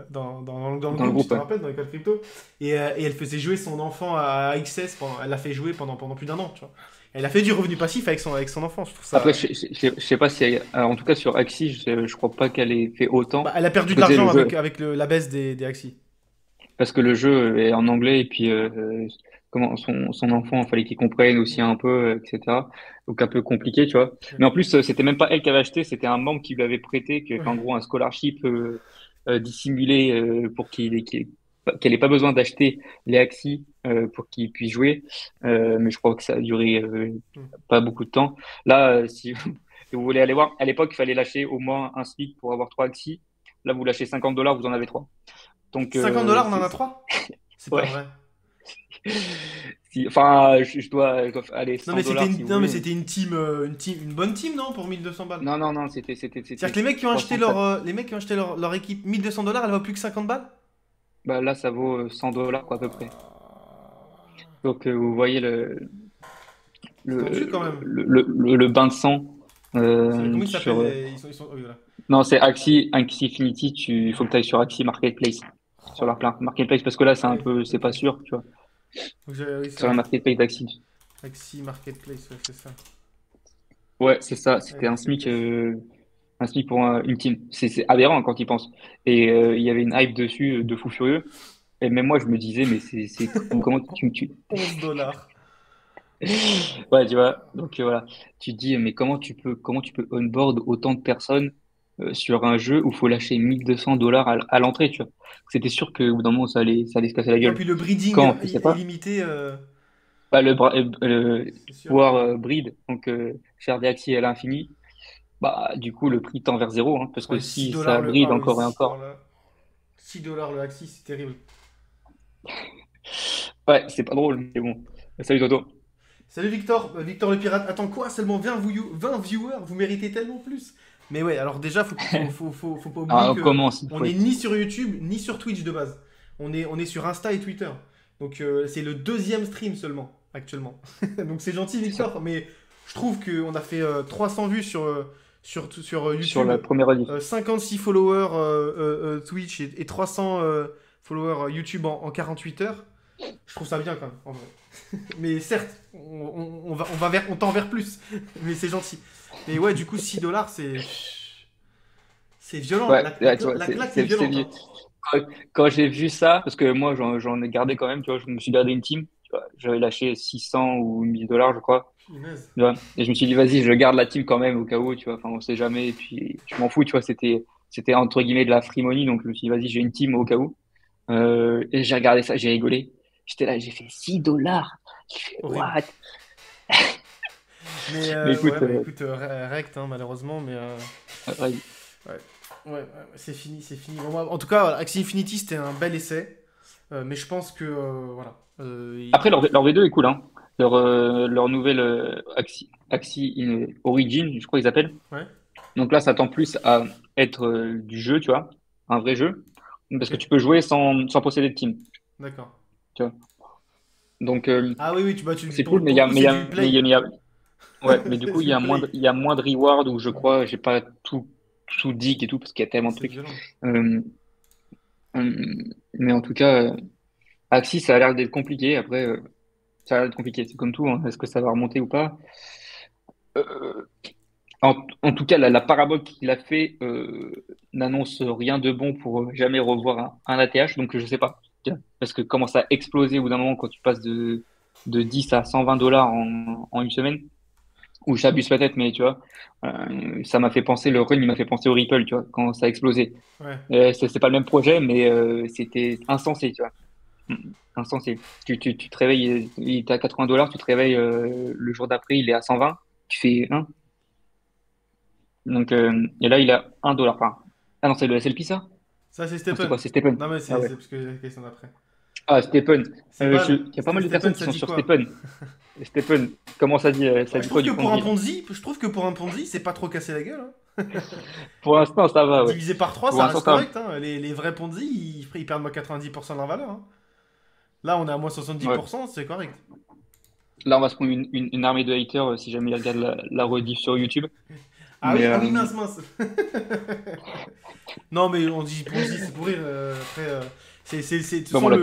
Dans le groupe, tu groupe, te ouais. rappelles, dans l'école crypto, et elle faisait jouer son enfant à XS, elle l'a fait jouer pendant plus d'un an, tu vois. Elle a fait du revenu passif avec son enfant, je trouve Après, ça. je sais pas si, en tout cas sur Axie, je crois pas qu'elle ait fait Bah, autant. elle a perdu Parce de que tu sais, l'argent avec la baisse des Axie. parce que le jeu est en anglais et puis comment son enfant, il fallait qu'il comprenne aussi un peu, etc. Donc un peu compliqué, tu vois. Ouais. Mais en plus, c'était même pas elle qui avait acheté, c'était un membre qui lui avait prêté, qu'en Ouais. gros un scholarship dissimulé pour qu'elle ait pas besoin d'acheter les Axie pour qu'il puisse jouer. Mais je crois que ça a duré pas beaucoup de temps. Là, si vous voulez aller voir, à l'époque, il fallait lâcher au moins un SMIC pour avoir trois Axie. Là, vous lâchez 50 dollars, vous en avez trois. Donc, 50 $, on en a 3. C'est pas ouais. vrai. Enfin, je dois aller Non 100 mais dollars si vous non mais voulez. c'était une bonne team non pour 1200 balles. Non, non, non, c'était C'est-à-dire que les mecs qui ont acheté 300. les mecs qui ont acheté leur équipe 1200 $, elle vaut plus que 50 balles. Bah, là, ça vaut 100 dollars, quoi, à peu près. Ah, Donc, vous voyez c'est tendu le, quand même. le bain de sang Comment ils sur. s'appellent oh, oui, voilà. Non, c'est Axie Infinity. Il faut que tu ailles sur Axie Marketplace. Sur leur Oh, plein Marketplace, parce que là, c'est un ok, peu, c'est pas ok. sûr, tu vois. Oui, c'est Sur la vrai. Marketplace d'Axie. Axie Marketplace, ouais, c'est ça. Ouais, c'est ça. Ouais, C'était Marketplace. un SMIC pour une team. C'est aberrant quand il pense. Et il y avait une hype dessus de fou furieux. Et même moi, je me disais, mais comment tu... 11 $. Ouais, tu vois. Donc voilà, tu te dis, mais comment tu peux onboard autant de personnes sur un jeu où il faut lâcher 1 200 $ à l'entrée, tu vois. C'était sûr qu'au bout d'un moment, ça allait se casser la Non, gueule. puis le breeding Quand on faisait pas, illimité, bah, le c'est sûr. pouvoir breed, donc faire des axes à l'infini, bah, du coup, le prix tend vers zéro, hein, parce que Ouais, 6 si dollars ça le. bride Ah oui, encore et 6 encore, dollars. 6 dollars le Axis, c'est terrible. ouais, c'est pas drôle, mais bon. Salut Toto. Salut Victor, Victor le pirate. Attends quoi? Seulement 20 viewers? Vous méritez tellement plus. Mais ouais, alors déjà, faut pas oublier Alors, on que commence, il on faut est être. ni sur YouTube, ni sur Twitch de base. On est sur Insta et Twitter. Donc c'est le deuxième stream seulement, actuellement. Donc c'est gentil C'est ça. Victor, mais je trouve qu'on a fait 300 vues sur Sur YouTube, la première rediff. 56 followers Twitch et 300 followers YouTube en 48 heures. Je trouve ça bien quand même, en vrai. Mais certes, on tend vers plus. Mais c'est gentil. Mais ouais, du coup, 6 dollars, c'est violent. Ouais, ouais, tu vois, La claque est violente, vieux. hein. Quand, quand j'ai vu ça, parce que moi, j'en ai gardé quand même, tu vois, je me suis gardé une team, tu vois, j'avais lâché 600 ou 1000 $, je crois, Punaise. tu vois, et je me suis dit, vas-y, je garde la team quand même au cas où, tu vois, enfin, on sait jamais, et puis je m'en fous, tu vois, c'était entre guillemets de la free money, donc je me suis dit, vas-y, j'ai une team au cas où. Et j'ai regardé ça, j'ai rigolé. J'étais là, j'ai fait 6 $. J'ai fait, Horrible. what? Mais Mais ouais, écoute, bah écoute, rect, hein, malheureusement. Mais ouais. ouais. Ouais, c'est fini, c'est fini. Bon, en tout cas, voilà, Axie Infinity, c'était un bel essai. Mais je pense que, voilà. Après, leur V2 est cool, hein. Leur nouvelle Axie Origin, je crois qu'ils appellent. Ouais, Donc là, ça tend plus à être du jeu, tu vois, un vrai jeu, parce ok, que tu peux jouer sans posséder de team, d'accord. tu vois. Donc Ah oui, oui, c'est cool, pour le coup, c'est du play. ouais, mais du coup, C'est du play. il y a moins de reward où je crois, j'ai pas tout dit et tout, parce qu'il y a tellement de C'est trucs. violent. Euh, mais en tout cas, Axie, ça a l'air d'être compliqué. Après, ça a l'air d'être compliqué. C'est comme tout, hein. Est-ce que ça va remonter ou pas? Euh, en tout cas, la parabole qu'il a fait n'annonce rien de bon pour jamais revoir un ATH, donc je sais pas. Parce que comment ça a explosé au bout d'un moment quand tu passes de 10 à 120 $ en une semaine, ou j'abuse peut-être, mais tu vois, ça m'a fait penser, le run, il m'a fait penser au Ripple, tu vois, quand ça a explosé. Ouais. C'est pas le même projet, mais c'était insensé, tu vois. Insensé. Tu te réveilles, il est à 80 $, tu te réveilles le jour d'après, il est à 120, tu fais, hein. Donc, et là, il a 1 $. Enfin, ah non, c'est le SLP, ça? Ça, c'est Non, c'est Stephen. quoi? C'est Stephen. Non, mais Ah ouais. c'est parce que j'ai la question d'après. Ah, Stephen. C'est pas. Il y a pas mal de Stephen, personnes qui ça sont dit sur quoi? Stephen. Stephen, comment ça Bah, je dit trouve quoi que du pour un Ponzi, là? Ponzi, c'est pas trop cassé la gueule, hein. Pour l'instant, ça va, ouais. Divisé par 3, Pour ça l'instant, reste ça va. correct, hein. Les vrais Ponzi, ils perdent moins 90% de leur valeur, hein. Là, on est à moins Ouais. 70%, c'est correct. Là, on va se prendre une armée de haters si jamais ils regardent la rediff sur YouTube. Mais, Ah oui, mince, mince. Non, mais on dit Ponzi, c'est pour rire. Après, de toute bon, façon, on l'a.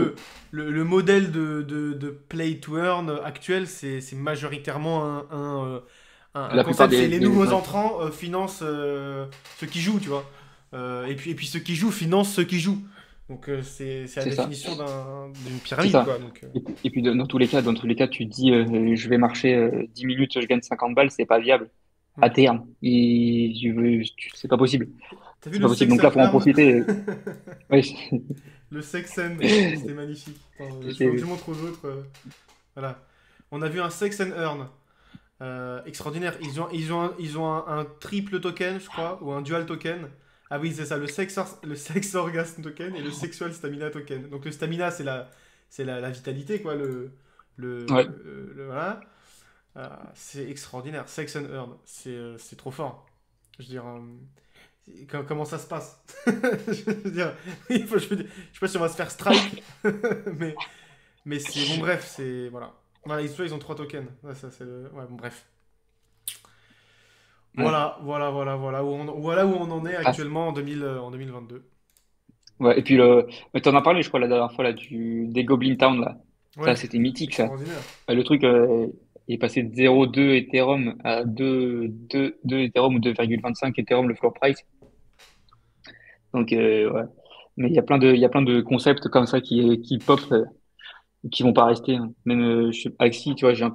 le modèle de play to earn actuel, c'est majoritairement un La plupart concept. C'est les nouveaux ouais, entrants financent ceux qui jouent, tu vois. Et puis ceux qui jouent financent ceux qui jouent. Donc c'est la c'est ça. définition d'une C'est pyramide, ça. quoi. Donc, Et puis, dans tous les cas, tu te dis, je vais marcher 10 minutes, je gagne 50 balles, c'est pas viable. À ouais. terme. Et c'est pas possible. T'as vu C'est le pas possible. sex Donc là, faut en earn? profiter. Ouais, Le Sexen, c'était magnifique. Attends, j'ai je vu. montre aux autres. Voilà. On a vu un Sexen Earn. Extraordinaire. Ils ont un triple token, je crois, ou un dual token. Ah oui, c'est ça, le sex orgasm token et le sexual stamina token. Donc le stamina, c'est la vitalité, quoi. Ouais. Voilà. C'est extraordinaire. Sex and Earn, c'est trop fort. Je veux dire, comment ça se passe? Je veux dire, je sais pas si on va se faire strike, mais, mais c'est bon, bref, c'est voilà. Voilà, ils ont trois tokens. Ouais, ça, ouais, bon, bref. Ouais. Voilà où on en est Ah, actuellement en 2022. ouais. Et puis, mais t'en as parlé, je crois, la dernière fois, là, des Goblin Town, là. Ça, Ouais, c'était mythique, ça. extraordinaire. Le truc, il est passé de 0,2 Ethereum à 2 Ethereum ou 2,25 Ethereum, le floor price. Donc, ouais. Mais il y a plein de concepts comme ça qui pop, qui vont pas rester, hein. Même, Axie, tu vois, j'ai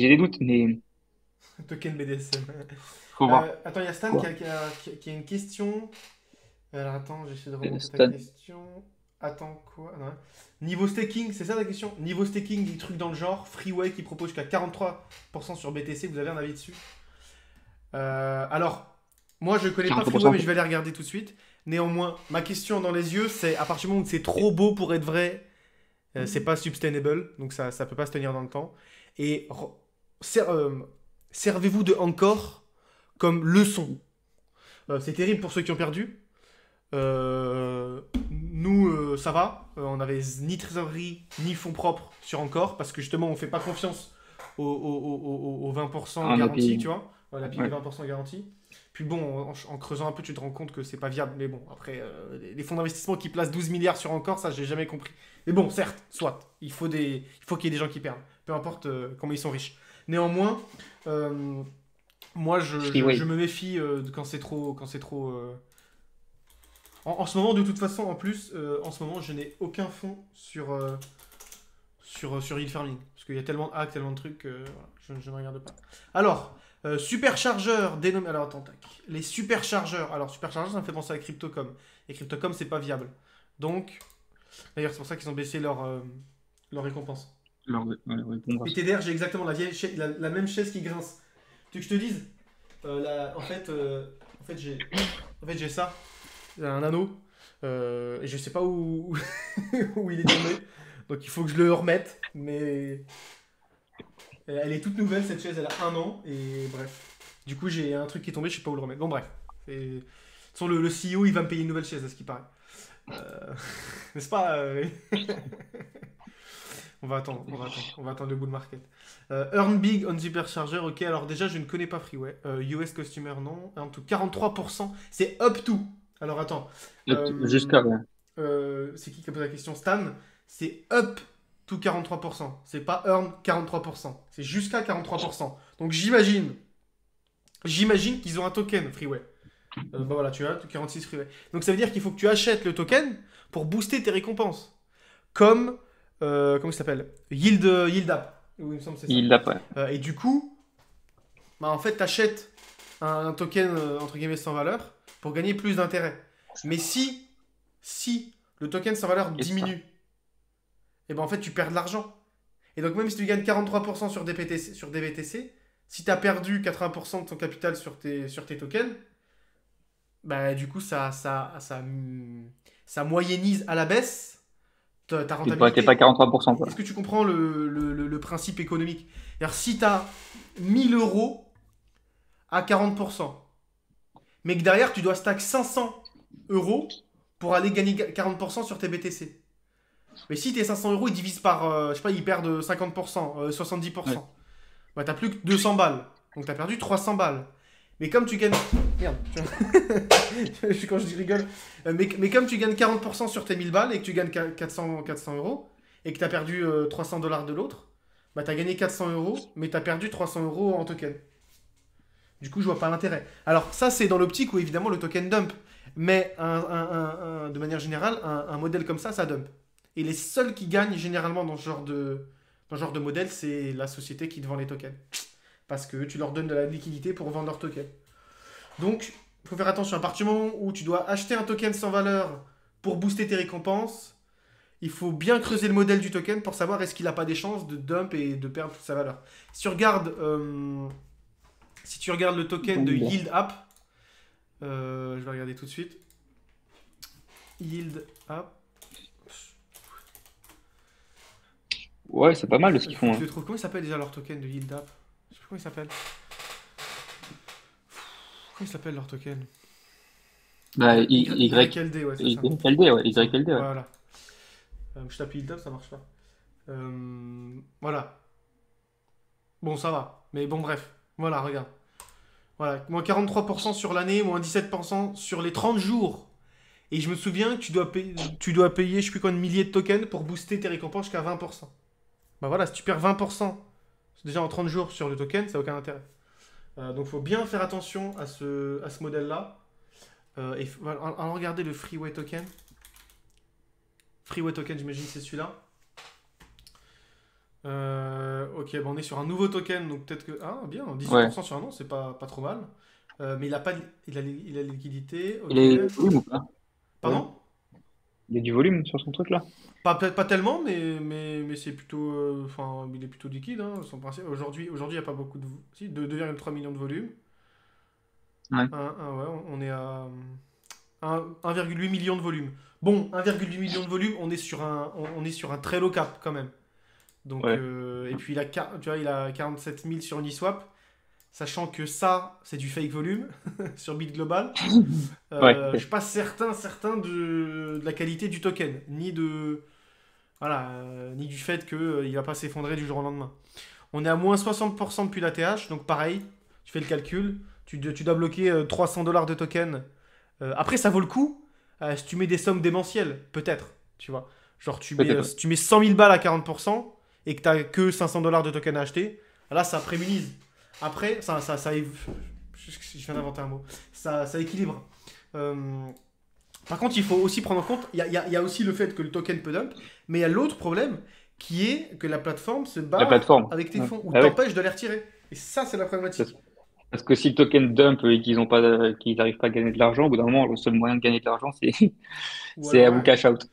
des doutes, mais Token BDSM. Faut voir. Attends, il y a Stan Quoi? qui a une question. Alors attends, j'essaie de remonter ta Stan. question. Attends, quoi? Non. Niveau staking, c'est ça ta question? Niveau staking, des trucs dans le genre, Freeway qui propose jusqu'à 43% sur BTC, vous avez un avis dessus? Alors, moi je connais pas Freeway, 43%. mais je vais aller regarder tout de suite. Néanmoins, ma question dans les yeux, c'est à partir du moment où c'est trop beau pour être vrai, c'est pas sustainable, donc ça peut pas se tenir dans le temps. Et ser- euh, servez-vous de Anchor comme leçon. C'est terrible pour ceux qui ont perdu. Nous, ça va. On avait ni trésorerie, ni fonds propres sur Encore, parce que justement, on fait pas confiance aux 20% Un garantis, API. tu vois. La pile des Ouais. 20% garantis. Puis bon, en creusant un peu, tu te rends compte que c'est pas viable. Mais bon, après, les fonds d'investissement qui placent 12 milliards sur Encore, ça, j'ai jamais compris. Mais bon, certes, soit. Il faut qu'il y ait des gens qui perdent. Peu importe comment ils sont riches. Néanmoins, euh, moi, je Freeway. me méfie quand c'est trop. En ce moment, de toute façon, en plus, en ce moment, je n'ai aucun fonds sur Yield Farming. Parce qu'il y a tellement de hacks, tellement de trucs, voilà, je ne regarde pas. Alors, superchargeur dénommé. Alors, attends, tac. Les superchargeurs. Alors, superchargeur, ça me fait penser à Cryptocom. Et Cryptocom, c'est pas viable. Donc, d'ailleurs, c'est pour ça qu'ils ont baissé leur récompense. Alors, ouais, bon, grâce. PTDR, j'ai exactement la même chaise qui grince. Tu veux que je te dise en fait, j'ai ça. Un anneau. Et je sais pas où, où il est tombé. Donc il faut que je le remette. Mais elle est toute nouvelle cette chaise, elle a 1 an. Et bref. Du coup, j'ai un truc qui est tombé, je sais pas où le remettre. Bon, bref. De toute façon, le CEO, il va me payer une nouvelle chaise, à ce qui paraît. Euh, N'est-ce pas on va attendre le bull market. Earn big on supercharger, ok. Alors déjà, je ne connais pas Freeway. US Customer, non. En tout 43%, c'est up to. Alors attends. Jusqu'à, Euh, ouais. c'est qui a posé la question? Stan. C'est up to 43%. C'est pas earn 43%. C'est jusqu'à 43%. Donc j'imagine qu'ils ont un token Freeway. Bah voilà, tu as 46 Freeway. Donc ça veut dire qu'il faut que tu achètes le token pour booster tes récompenses. Comme, comment ça s'appelle? Yield App. Oui, il me semble que c'est ça. Il l'a pas. Et du coup, bah, en fait, tu achètes un token entre guillemets sans valeur pour gagner plus d'intérêt. Mais si le token sans valeur Et ça. diminue, et ben en fait, tu perds de l'argent. Et donc, même si tu gagnes 43% sur des BTC, si tu as perdu 80% de ton capital sur tes tokens, bah, du coup, ça moyennise à la baisse ta T'es pas rentabilité. 43%, quoi. Est-ce que tu comprends le principe économique? C'est-à-dire, si tu as 1000 euros à 40%, mais que derrière, tu dois stack 500 euros pour aller gagner 40% sur tes BTC. Mais si tes 500 euros, ils divisent par, je sais pas, ils perdent 50%, Ouais. 70%, bah t'as plus que 200 balles. Donc t'as perdu 300 balles. Mais comme tu gagnes. Merde, quand je dis rigole. Mais comme tu gagnes 40% sur tes 1000 balles et que tu gagnes 400 euros et que tu as perdu 300 dollars de l'autre, bah t'as gagné 400 euros, mais t'as perdu 300 euros en token. Du coup, je vois pas l'intérêt. Alors, ça, c'est dans l'optique où évidemment le token dump. Mais de manière générale, un modèle comme ça dump. Et les seuls qui gagnent généralement dans ce genre de modèle, c'est la société qui te vend les tokens. Parce que tu leur donnes de la liquidité pour vendre leurs tokens. Donc, il faut faire attention. À partir du moment où tu dois acheter un token sans valeur pour booster tes récompenses, il faut bien creuser le modèle du token pour savoir est-ce qu'il n'a pas des chances de dump et de perdre toute sa valeur. Si tu regardes le token Bon, de bon. Yield App, je vais regarder tout de suite. Yield App. Ouais, c'est pas mal de ce Il qu'ils faut que font, je hein. le trouve. Comment il s'appelle déjà leur token de Yield App? Je sais plus comment il s'appelle. Comment il s'appelle leur token? Bah, YLD, ouais, c'est ça. YLD, ouais, C'est ça. YLD, ouais. Voilà. Je tape Yield App, ça marche pas. Voilà. Bon, ça va. Mais bon, bref. Voilà, regarde. Voilà. Moins 43% sur l'année, moins 17% sur les 30 jours. Et je me souviens que tu dois payer, je sais plus combien de milliers de tokens pour booster tes récompenses jusqu'à 20%. Bah voilà, si tu perds 20% déjà en 30 jours sur le token, ça n'a aucun intérêt. Donc il faut bien faire attention à ce modèle-là. Voilà, allons regarder le Freeway Token. Freeway Token, j'imagine c'est celui-là. Ok, bon, on est sur un nouveau token, donc peut-être que... Ah, bien, Ouais. 18% sur un an, c'est pas trop mal. Mais il a pas... il a la liquidité, Il ok. est du volume ou pas? Ouais. Pardon? Il y a du volume sur son truc là? Peut-être pas tellement, mais c'est plutôt... Enfin, il est plutôt liquide, hein, son principe. Aujourd'hui, il n'y a pas beaucoup de... Si, de 2,3 millions de volume. Ouais. Ouais, on est à 1,8 million de volume. Bon, 1,8 million de volume, on est sur un très low cap quand même. Donc, Ouais. et puis tu vois, il a 47 000 sur Uniswap, sachant que ça, c'est du fake volume sur Bit Global. Ouais. Je Ok. suis pas certain de la qualité du token, voilà, ni du fait qu'il va pas s'effondrer du jour au lendemain. On est à moins 60% depuis l'ATH, donc pareil, tu fais le calcul, tu dois bloquer 300 dollars de token. Après, ça vaut le coup si tu mets des sommes démentielles, peut-être, tu vois. Genre, Peut-être, ouais. si tu mets 100 000 balles à 40% et que tu n'as que 500 dollars de token à acheter, là, ça prémunise. Après, je viens d'inventer un mot. Ça équilibre. Euh, Par contre, il faut aussi prendre en compte, il y a aussi le fait que le token peut dump, mais il y a l'autre problème qui est que la plateforme se La barre plateforme. avec tes Ouais. fonds ou Ah ouais. t'empêche de les retirer. Et ça, c'est la Parce, problématique. parce que si le token dump et qu'ils ont pas, qu'ils n'arrivent pas à gagner de l'argent, au bout d'un moment, le seul moyen de gagner de l'argent, c'est, Ou c'est alors, à vous ouais. cash out.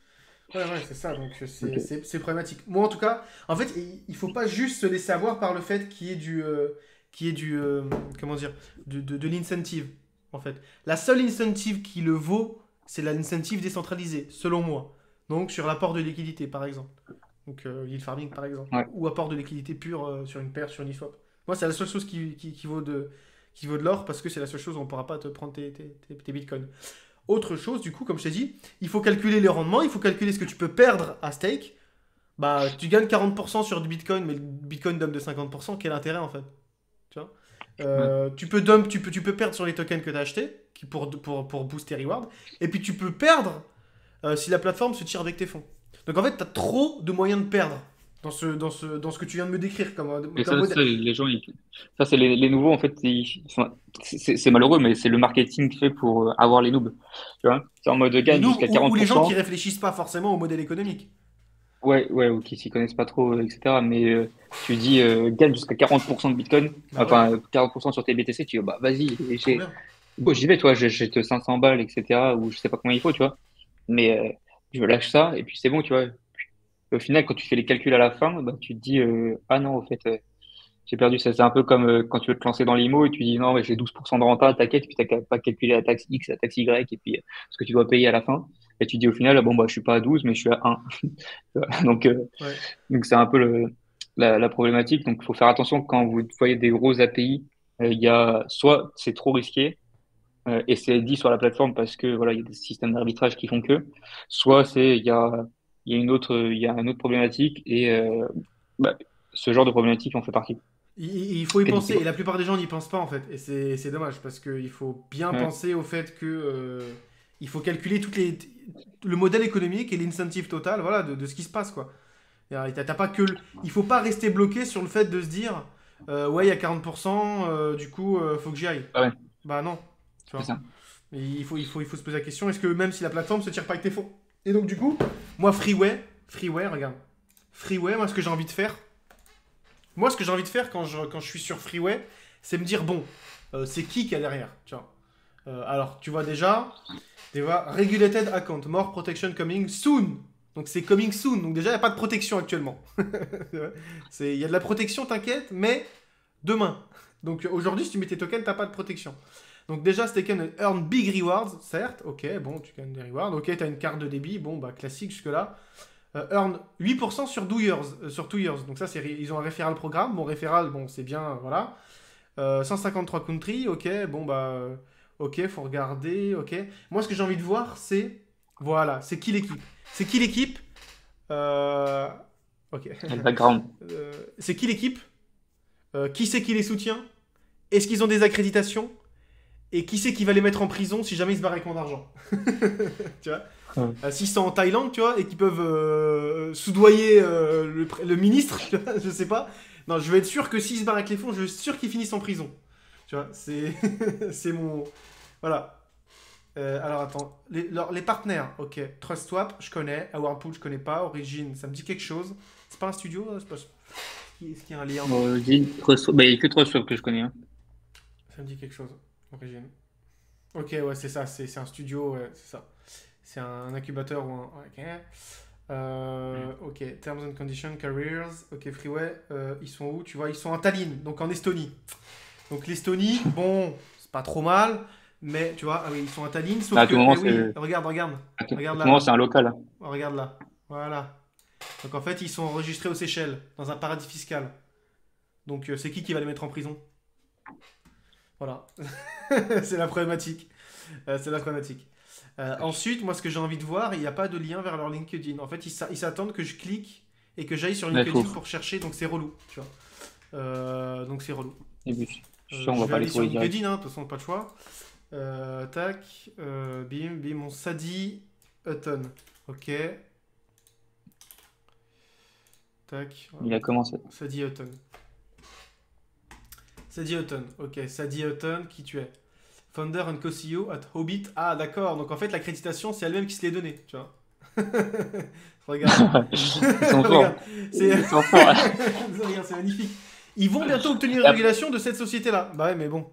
Ouais, c'est ça, donc Ok. c'est problématique. Moi, en tout cas, en fait, il faut pas juste se laisser avoir par le fait qu'il y ait comment dire, de l'incentive, en fait. La seule incentive qui le vaut, c'est l'incentive décentralisée, selon moi. Donc, sur l'apport de liquidité, par exemple. Donc, yield farming, par exemple. Ouais. Ou apport de liquidité pure sur une paire, sur une e-swap. Moi, c'est la seule chose qui vaut de l'or, parce que c'est la seule chose où on ne pourra pas te prendre tes bitcoins. Autre chose, du coup, comme je t'ai dit, il faut calculer les rendements, il faut calculer ce que tu peux perdre à stake. Bah, tu gagnes 40% sur du Bitcoin, mais le Bitcoin dump de 50%, quel intérêt en fait? Tu vois. Ouais. Tu peux perdre sur les tokens que tu as achetés pour booster reward. Et puis tu peux perdre si la plateforme se tire avec tes fonds. Donc en fait, tu as trop de moyens de perdre dans ce que tu viens de me décrire Et comme ça, modèle. les gens, ça, c'est les nouveaux, en fait, enfin, c'est malheureux, mais c'est le marketing fait pour avoir les noobs. Tu vois? C'est en mode Les gagne noobs jusqu'à ou les gens qui 40%. réfléchissent pas forcément au modèle économique. Ouais, ouais, ou qui s'y connaissent pas trop, etc. Mais tu dis gagne jusqu'à 40% de Bitcoin, Bah ouais, enfin 40% sur tes BTC, tu dis bah vas-y, trop bien. bon, j'y vais, toi, j'achète 500 balles, etc. Ou je sais pas combien il faut, tu vois. Mais je lâche ça et puis c'est bon, tu vois. Au final, quand tu fais les calculs à la fin, bah, tu te dis ah non, au fait, j'ai perdu ça. C'est un peu comme quand tu veux te lancer dans l'IMO et tu dis non, mais j'ai 12% de renta, t'inquiète, puis t'as pas calculé la taxe X, la taxe Y et puis ce que tu dois payer à la fin. Et tu dis au final, bon, bah, je suis pas à 12, mais je suis à 1. Donc, Ouais. donc c'est un peu la problématique. Donc il faut faire attention quand vous voyez des gros API. Il y a soit c'est trop risqué et c'est dit sur la plateforme parce que voilà il y a des systèmes d'arbitrage qui font que, soit c'est il y a une autre problématique et bah, ce genre de problématique en fait partie. Il faut y Et donc, penser, et la plupart des gens n'y pensent pas en fait, et c'est dommage, parce qu'il faut bien ouais, penser au fait que il faut calculer le modèle économique et l'incentive total voilà, de ce qui se passe quoi. T'as pas que il faut pas rester bloqué sur le fait de se dire ouais il y a 40%, du coup faut que j'y aille. ah ouais, Bah non, tu c'est vois. ça. Mais il faut se poser la question, est-ce que même si la plateforme se tire pas avec tes fonds. Et donc du coup, moi Freeway, regarde. Freeway, moi ce que j'ai envie de faire, quand je suis sur Freeway, c'est me dire, bon, c'est qui a derrière, tu vois. Alors, tu vois déjà, Regulated Account, More Protection Coming Soon. Donc c'est coming soon, donc déjà il n'y a pas de protection actuellement. Il y a de la protection, t'inquiète, mais demain. Donc aujourd'hui, si tu mets tes tokens, t'as pas de protection. Donc déjà, Staken earn big rewards, certes, ok, bon, tu gagnes des rewards, ok, t'as une carte de débit, bon, bah classique jusque-là. Earn 8% sur 2 years, sur 2 years. Donc ça, ils ont un référal programme. Bon, référal, bon, c'est bien, voilà. 153 country, ok, bon, bah, ok, faut regarder, ok. Moi, ce que j'ai envie de voir, voilà, c'est qui l'équipe? C'est qui l'équipe? Euh, ok. Et le background. C'est qui l'équipe? Qui c'est qui les soutient? Est-ce qu'ils ont des accréditations? Et qui c'est qui va les mettre en prison si jamais ils se barrent avec mon argent? Tu vois? Ouais. S'ils sont en Thaïlande, tu vois, et qu'ils peuvent soudoyer le ministre, tu vois, je sais pas. Non, je vais être sûr que s'ils se barrent avec les fonds, je suis sûr qu'ils finissent en prison. Tu vois, c'est c'est mon... Voilà. Alors attends, les partenaires, ok. TrustSwap, je connais. Whirlpool, je connais pas. Origin, ça me dit quelque chose. C'est pas un studio, c'est pas... Est-ce qu'il y a un lien? Bah, il y a que TrustSwap que je connais, hein. Ça me dit quelque chose. Origin. Ok, ouais, c'est ça, c'est un studio, ouais, c'est ça. C'est un incubateur ou un. Ok. Ok, Terms and Conditions, Careers, ok, Freeway, ils sont où? Tu vois, ils sont en Tallinn, donc en Estonie. Donc l'Estonie, bon, c'est pas trop mal, mais tu vois, ah oui, ils sont en Tallinn, sauf À que, tout moment, eh oui, regarde, à regarde tout là, moment, là. c'est un local, hein. Oh, regarde là, voilà. Donc en fait, ils sont enregistrés aux Seychelles, dans un paradis fiscal. Donc c'est qui va les mettre en prison? Voilà, c'est la problématique. C'est la problématique. Ensuite, moi, ce que j'ai envie de voir, il n'y a pas de lien vers leur LinkedIn. En fait, ils s'attendent que je clique et que j'aille sur Ouais, LinkedIn pour chercher, donc c'est relou, tu vois. Donc c'est relou. Et puis, je suis sûr, on Je va vais pas les aller sur trouver direct. LinkedIn, hein, de toute façon, pas de choix. Tac, bim, bim, mon Sadi Hutton. Ok. Tac, Il a commencé. Sadi Hutton. Sadi Hutton, ok. Sadi Hutton, qui tu es? Founder and co-CEO at Hobbit. Ah, d'accord. Donc en fait, l'accréditation, c'est elle-même qui se l'est donnée, tu vois. Regarde. Ils sont Regarde. forts. Ils sont forts. Regarde, c'est magnifique. Ils vont bientôt obtenir une régulation de cette société-là. Bah ouais, mais bon,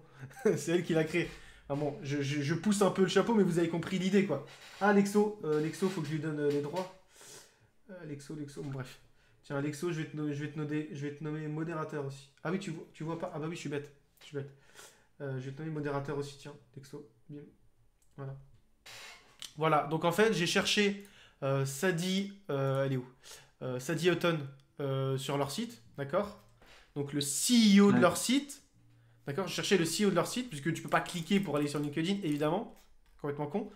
c'est elle qui l'a créée. Ah bon, je pousse un peu le chapeau, mais vous avez compris l'idée, quoi. Ah, Lexo, faut que je lui donne les droits. Lexo, bon, bref. Tiens, Lexo, je vais te nommer modérateur aussi. Ah oui, tu vois pas. Ah bah oui, je suis bête. Je vais te nommer modérateur aussi, tiens, Lexo. Bim. Voilà. Voilà, donc en fait, j'ai cherché Sadi, elle est où? Sadi Hutton sur leur site, d'accord? Donc le CEO de Ouais. leur site, d'accord? Je cherchais le CEO de leur site, puisque tu peux pas cliquer pour aller sur LinkedIn, évidemment, complètement con.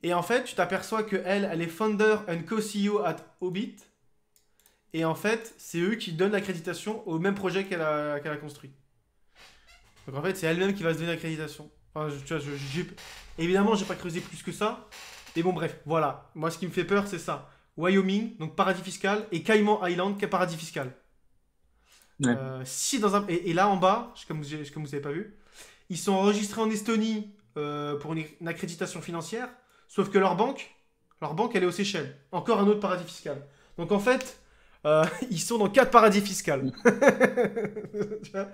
Et en fait, tu t'aperçois que elle est founder and co-CEO at Hobbit, et en fait, c'est eux qui donnent l'accréditation au même projet qu'elle a construit. Donc en fait, c'est elle-même qui va se donner l'accréditation. Enfin, tu vois, évidemment, j'ai pas creusé plus que ça. Mais bon, bref, voilà. Moi, ce qui me fait peur, c'est ça. Wyoming, donc paradis fiscal, et Cayman Island, qui est paradis fiscal. Ouais. Si dans un... et là, en bas, comme vous n'avez pas vu, ils sont enregistrés en Estonie pour une accréditation financière, sauf que leur banque, elle est aux Seychelles. Encore un autre paradis fiscal. Donc en fait, ils sont dans 4 paradis fiscaux. Tu vois.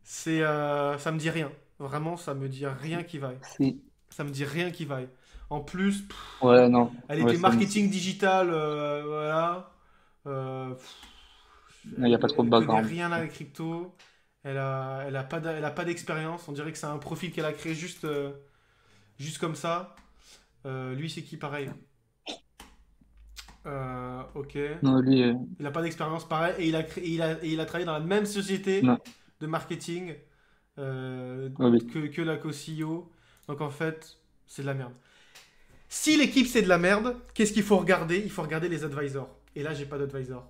Ça me dit rien. Vraiment, ça me dit rien qui vaille. C'est- Ça me dit rien qui vaille. En plus, Ouais, non. elle Ouais, était marketing digital, voilà. il n'y a pas trop de Elle connaît background. rien à la crypto. Elle a pas d'expérience. On dirait que c'est un profil qu'elle a créé juste comme ça. Lui, c'est qui pareil? Ok. Non, lui, Il n'a pas d'expérience pareil. Et il a travaillé dans la même société non. de marketing Ouais, oui. que la co-CEO. Donc en fait, c'est de la merde. Si l'équipe c'est de la merde, qu'est-ce qu'il faut regarder? Il faut regarder les advisors. Et là, j'ai pas d'advisor.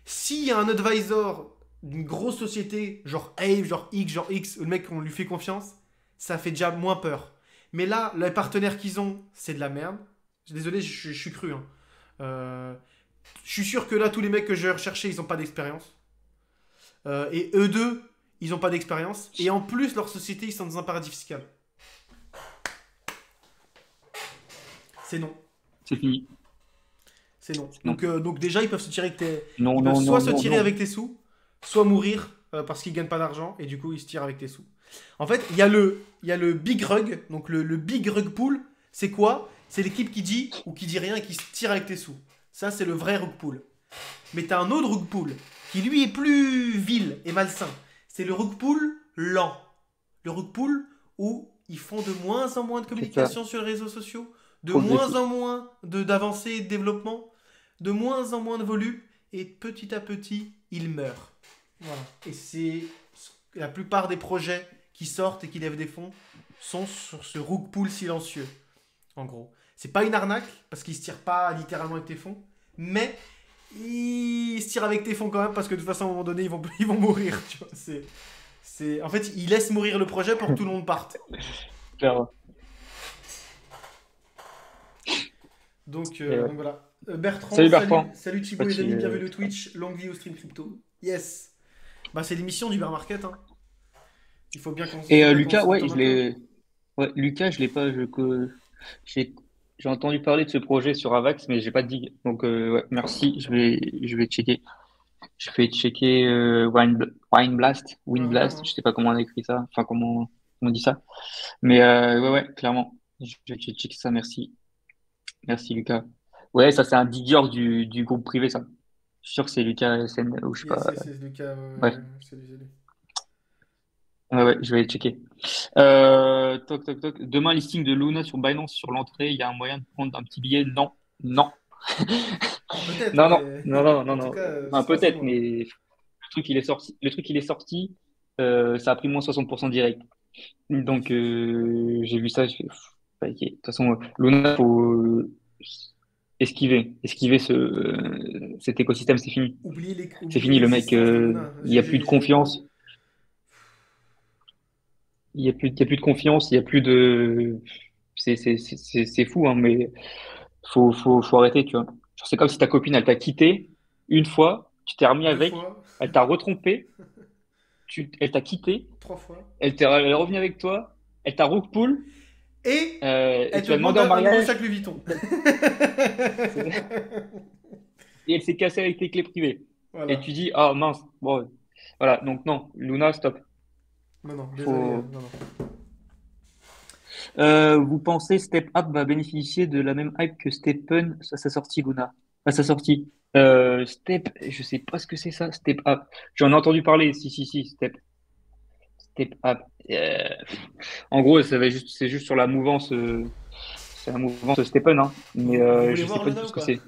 S'il y a un advisor d'une grosse société, genre Aave, genre X, où le mec, on lui fait confiance, ça fait déjà moins peur. Mais là, les partenaires qu'ils ont, c'est de la merde. Désolé, je suis cru. Hein. Euh, je suis sûr que là, tous les mecs que je vais rechercher, ils ont pas d'expérience. Et eux deux, ils ont pas d'expérience. Et en plus, leur société, ils sont dans un paradis fiscal. C'est non. C'est fini. C'est non. Non. Donc déjà, ils peuvent se tirer avec tes... Non, Ils peuvent non, soit non, se non, tirer non. avec tes sous, soit mourir parce qu'ils gagnent pas d'argent et du coup, ils se tirent avec tes sous. En fait, il y a le Big Rug. Donc le Big Rug Pool, c'est quoi? C'est l'équipe qui dit ou qui dit rien et qui se tire avec tes sous. Ça, c'est le vrai Rug Pool. Mais t'as un autre Rug Pool qui lui est plus vil et malsain. C'est le Rug Pool lent. Le Rug Pool où ils font de moins en moins de C'est ça. communication sur les réseaux sociaux, de moins Progressif. en moins d'avancées et de développement, de moins en moins de volume, et petit à petit, ils meurent. Voilà. Et c'est la plupart des projets qui sortent et qui lèvent des fonds sont sur ce rug pool silencieux, en gros. C'est pas une arnaque, parce qu'ils se tirent pas littéralement avec tes fonds, mais ils se tirent avec tes fonds quand même, parce que de toute façon, à un moment donné, ils vont mourir. Tu vois. En fait, ils laissent mourir le projet pour que tout le monde parte. Claire. Et ouais. Donc voilà. Bertrand, Salut Bertrand. salut Je sais pas Thibaut les si. amis, bienvenue au Twitch, longue vie au stream crypto. Yes. Bah c'est l'émission du bear market, hein. Il faut bien Et qu'on Lucas, s'y ouais, attende un peu. Ouais, Lucas, je l'ai pas. J'ai j'ai entendu parler de ce projet sur Avax, mais j'ai pas de digue. Donc, ouais, merci. Je vais checker. Je vais checker Wind Blast. Uhum. Je sais pas comment on écrit ça. Enfin, comment on dit ça. Mais ouais, ouais, clairement. Je vais checker ça. Merci. Merci, Lucas. Ouais, ça, c'est un digueur du groupe privé, ça. Je suis sûr que c'est Lucas SN ou je sais Yes, pas. yes, yes, Lucas, Bref. c'est lui, c'est lui. Ouais, ouais, je vais checker. Toc, toc, toc. Demain, listing de Luna sur Binance sur l'entrée. Il y a un moyen de prendre un petit billet? Non, non, Peut-être, non, non, mais non, non, non, en tout non. cas, Enfin, ce sera sous peut-être, moi. mais le truc, il est sorti. Le truc, il est sorti. Ça a pris moins 60% direct. Donc, j'ai vu ça. Je fais, pff, bah, ok. De toute façon, Luna, faut esquiver cet écosystème. C'est fini. C'est Oubliez fini, le mec. l'existence de Luna. Il n'y a plus de confiance. Il y a plus de confiance. Il y a plus de. C'est fou, hein, mais faut arrêter, tu vois. Genre, c'est comme si ta copine, elle t'a quitté une fois, tu t'es remis Deux avec, fois, elle t'a retrompé, elle t'a quitté, trois fois. elle est revenue avec toi, elle t'a repoule, Et et elle tu te l'as demande demandé en un nouveau mariage, sac Louis Vuitton. et elle s'est cassée avec tes clés privées. Et Voilà. tu dis, ah mince, bon, voilà, donc non, Luna, stop. Non, non, désolé. Faut... Non, non. Vous pensez Step Up va bénéficier de la même hype que Steppen à sa sortie, Luna? À sa sortie. Je sais pas ce que c'est ça, Step Up. J'en ai entendu parler, si, si, si, Step Up. Euh, En gros, c'est juste sur la mouvance, c'est la mouvance Steppen, hein. Mais Vous voulez je sais voir pas du Luna tout ou ce que pas? c'est.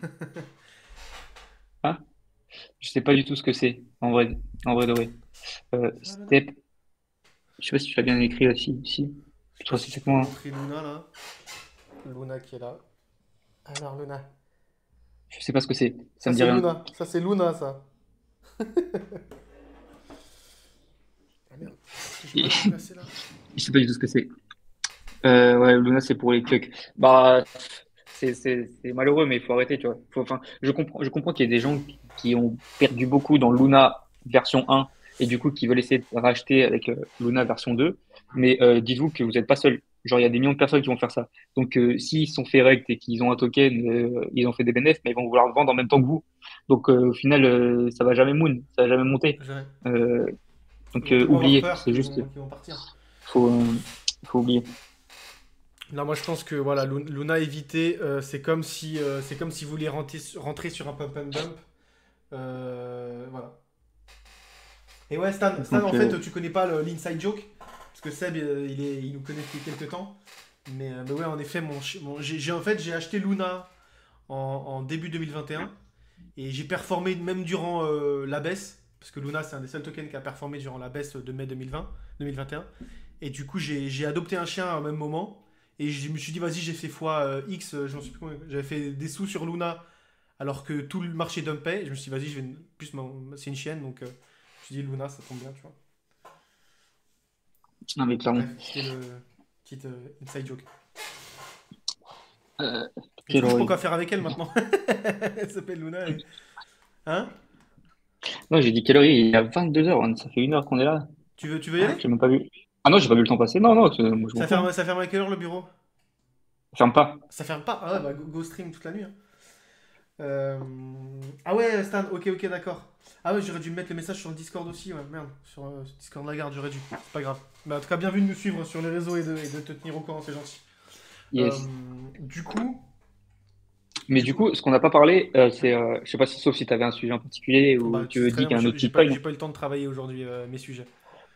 Hein? Je sais pas du tout ce que c'est, en vrai de vrai. Ah, Luna. Je sais pas si tu l'as bien écrit là, si. Je sais Je pas crois si que je c'est peux moi, hein. montrer Luna là. Luna qui est là. Alors, Luna. Je sais pas ce que c'est, ça Ça, me dit c'est rien. Luna. Ça, c'est Luna, ça. Ah merde. Est-ce que je peux la déplacer là? Je sais pas du tout ce que c'est. Ouais, Luna, c'est pour les cucks. Bah, c'est malheureux, mais il faut arrêter, tu vois. Enfin, je comprends qu'il y ait des gens qui ont perdu beaucoup dans Luna version 1 et du coup qui veulent essayer de racheter avec Luna version 2. Mais dites-vous que vous n'êtes pas seul. Genre, il y a des millions de personnes qui vont faire ça. Donc, s'ils sont fait rect et qu'ils ont un token, ils ont fait des bénéfices, mais ils vont vouloir le vendre en même temps que vous. Donc, au final, ça va jamais moon, ça va jamais monter. Je- Euh, Ils donc, vont tellement avoir oubliez. peur C'est juste, qu'ils vont partir. faut, faut oublier. Non, moi je pense que voilà, Luna éviter, c'est comme si vous vouliez rentrer sur un pump and dump. Voilà. Et ouais, Stan, en Donc, fait, tu connais pas l'inside joke parce que Seb, il nous connaît depuis quelques temps. Mais ouais, en effet, en fait, j'ai acheté Luna en début 2021 et j'ai performé même durant la baisse parce que Luna c'est un des seuls tokens qui a performé durant la baisse de mai 2020, 2021. Et du coup, j'ai adopté un chien au même moment. Et je me suis dit, vas-y, j'ai fait fois X, j'en sais plus combien. J'avais fait des sous sur Luna alors que tout le marché dumpait. Et je me suis dit, vas-y, plus c'est une chienne, donc je me suis dit, Luna, ça tombe bien, tu vois. non, mais clairement. Bref, c'était le petit inside joke. Euh, Et du quelle coup, je peux horreur. quoi faire avec elle maintenant. Elle s'appelle Luna. Hein? Non, j'ai dit quelle heure il est? Il y a 22 heures, hein. Ça fait 1 heure qu'on est là. Tu veux y aller? J'ai même pas vu. Ah non, j'ai pas vu le temps passer. Non, non, moi je m'en fous, hein. Ça ferme à quelle heure le bureau? Ferme pas. Ça ferme pas? Ah ouais, bah go stream toute la nuit, hein. Euh, Ah ouais, Stan, ok, ok, d'accord. Ah ouais, j'aurais dû mettre le message sur le Discord aussi, ouais, merde. Sur Discord de la garde, j'aurais dû. C'est pas grave. Mais en tout cas, bien vu de nous suivre sur les réseaux et de te tenir au courant, c'est gentil. Euh, Yes. du coup, Mais du du coup, coup, ce qu'on n'a pas parlé, c'est, je sais pas si, sauf si tu avais un sujet en particulier ou bah tu tu sais veux très dire bien, moi qu'il y a un autre Bitcoin. j'ai pas eu le temps de travailler aujourd'hui mes sujets.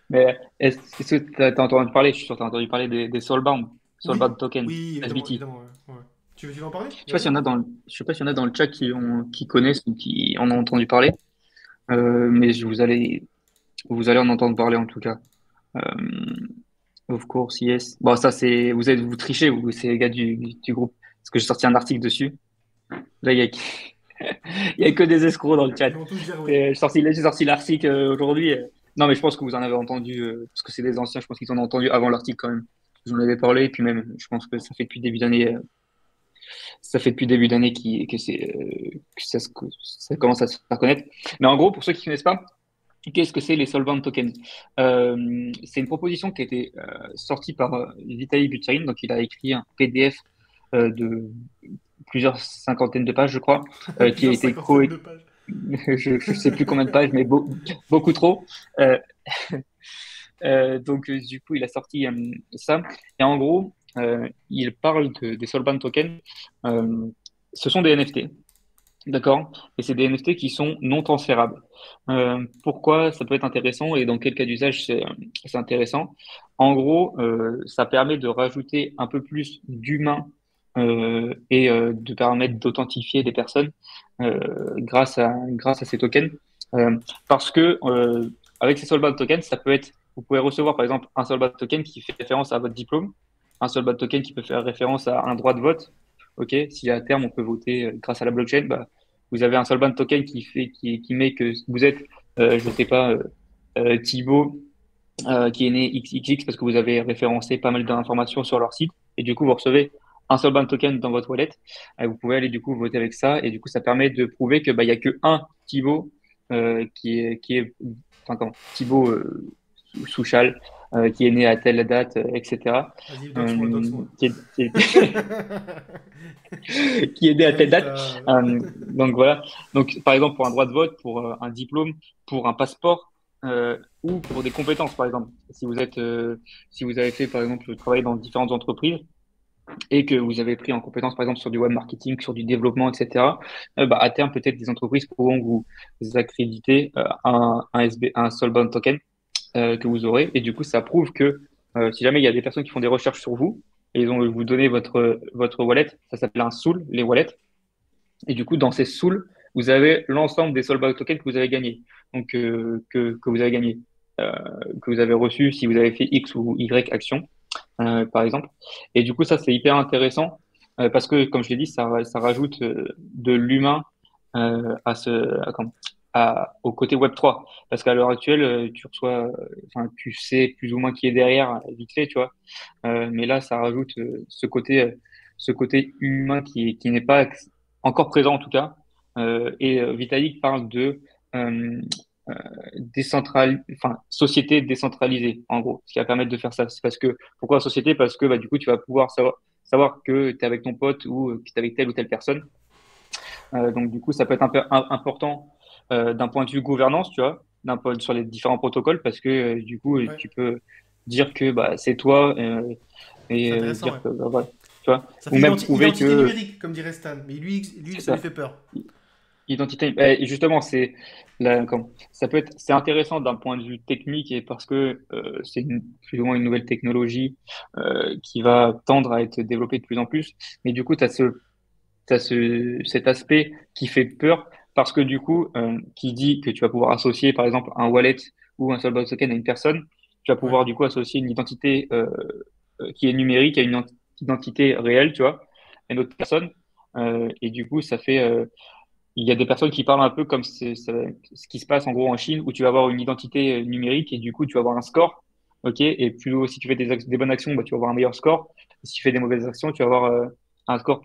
Mais est-ce que tu as entendu parler, je suis sûr que tu as entendu parler des Soulbound, Oui, Soulbound Token, oui, évidemment, SBT. évidemment, ouais, ouais. Tu veux en parler? Je sais pas s'il Vas-y. y en a je sais pas s'il y en a dans le chat qui connaissent ou qui en ont entendu parler. Mais vous allez en entendre parler en tout cas. Euh, Of course, yes. Bon, ça, vous trichez, c'est les gars du groupe. Parce que j'ai sorti un article dessus. Là, il y a que des escrocs dans le chat. Ils vont tous dire oui. J'ai sorti l'article aujourd'hui. Non, mais je pense que vous en avez entendu, parce que c'est des anciens, je pense qu'ils en ont entendu avant l'article quand même. J'en avais parlé, et puis même, je pense que ça fait depuis début d'année, que ça commence à se faire connaître. Mais en gros, pour ceux qui ne connaissent pas, Qu'est-ce que c'est les solvent tokens? C'est une proposition qui a été sortie par Vitaly Buterin. Donc, il a écrit un PDF de plusieurs cinquantaines de pages, je crois, qui a Plusieurs été cinquantaines de pages. je sais plus combien de pages, mais beaucoup trop. Euh, du coup, il a sorti ça. Et en gros, il parle des solvent tokens. Euh, Ce sont des NFT. D'accord? Et c'est des NFT qui sont non transférables. Pourquoi ça peut être intéressant et dans quel cas d'usage c'est intéressant? En gros, ça permet de rajouter un peu plus d'humain de permettre d'authentifier des personnes grâce à ces tokens. Parce que avec ces Solvat tokens, ça peut être, vous pouvez recevoir par exemple un Solvat token qui fait référence à votre diplôme, un Solvat token qui peut faire référence à un droit de vote. Ok, si à terme on peut voter grâce à la blockchain, bah, vous avez un Solvent token qui met que vous êtes, je sais pas, Thibaut, qui est né XXX parce que vous avez référencé pas mal d'informations sur leur site et du coup vous recevez un Solvent token dans votre wallet. Vous pouvez aller du coup voter avec ça et du coup ça permet de prouver que bah il y a que un Thibaut enfin comment Thibaut Souchal qui est né à telle date, etc. Vas-y, doxe-moi, Euh, doxe-moi. qui est né à telle J'invite date. à. Donc voilà. Donc par exemple pour un droit de vote, pour un diplôme, pour un passeport ou pour des compétences par exemple. Si vous avez fait par exemple travailler dans différentes entreprises et que vous avez pris en compétence par exemple sur du web marketing, sur du développement, etc. Bah, à terme peut-être des entreprises pourront vous accréditer un Solvent token que vous aurez. Et du coup, ça prouve que si jamais il y a des personnes qui font des recherches sur vous, et ils ont vous donner votre wallet, ça s'appelle un soul, les wallets. Et du coup, dans ces sools, vous avez l'ensemble des Solbug tokens que vous avez gagnés, donc que vous avez gagné, euh, que vous avez reçu si vous avez fait X ou Y action, par exemple. Et du coup, ça, c'est hyper intéressant parce que, comme je l'ai dit, ça rajoute de l'humain au côté Web3. Parce qu'à l'heure actuelle, tu reçois, enfin, tu sais plus ou moins qui est derrière, vite fait, tu vois. Mais là, ça rajoute ce côté humain qui n'est pas encore présent en tout cas. Vitalik parle de euh, euh, enfin, société décentralisée, en gros, ce qui va permettre de faire ça. C'est parce que, pourquoi société? Parce que bah, du coup, tu vas pouvoir savoir que tu es avec ton pote ou que tu es avec telle ou telle personne. Donc, du coup, ça peut être un peu important d'un point de vue gouvernance, tu vois, d'un point sur les différents protocoles, parce que du coup, Ouais, tu peux dire que bah, c'est toi c'est intéressant, dire ouais. que bah, voilà, tu vois, Ça ou fait même prouver identité que numérique, comme dirait Stan. Mais lui, c'est ça lui ça. fait peur. Identité, et justement, ça peut être, c'est intéressant d'un point de vue technique et parce que plus ou moins une nouvelle technologie qui va tendre à être développée de plus en plus. Mais du coup, tu as cet aspect qui fait peur parce que du coup, qui dit que tu vas pouvoir associer par exemple un wallet ou un Solbox token à une personne, tu vas Ouais. pouvoir du coup associer une identité qui est numérique à une identité réelle, tu vois, à une autre personne. Et du coup, il y a des personnes qui parlent un peu comme ce qui se passe en gros en Chine où tu vas avoir une identité numérique et du coup, tu vas avoir un score. OK? Et plus, si tu fais des bonnes actions, bah, tu vas avoir un meilleur score. Et si tu fais des mauvaises actions, tu vas avoir un score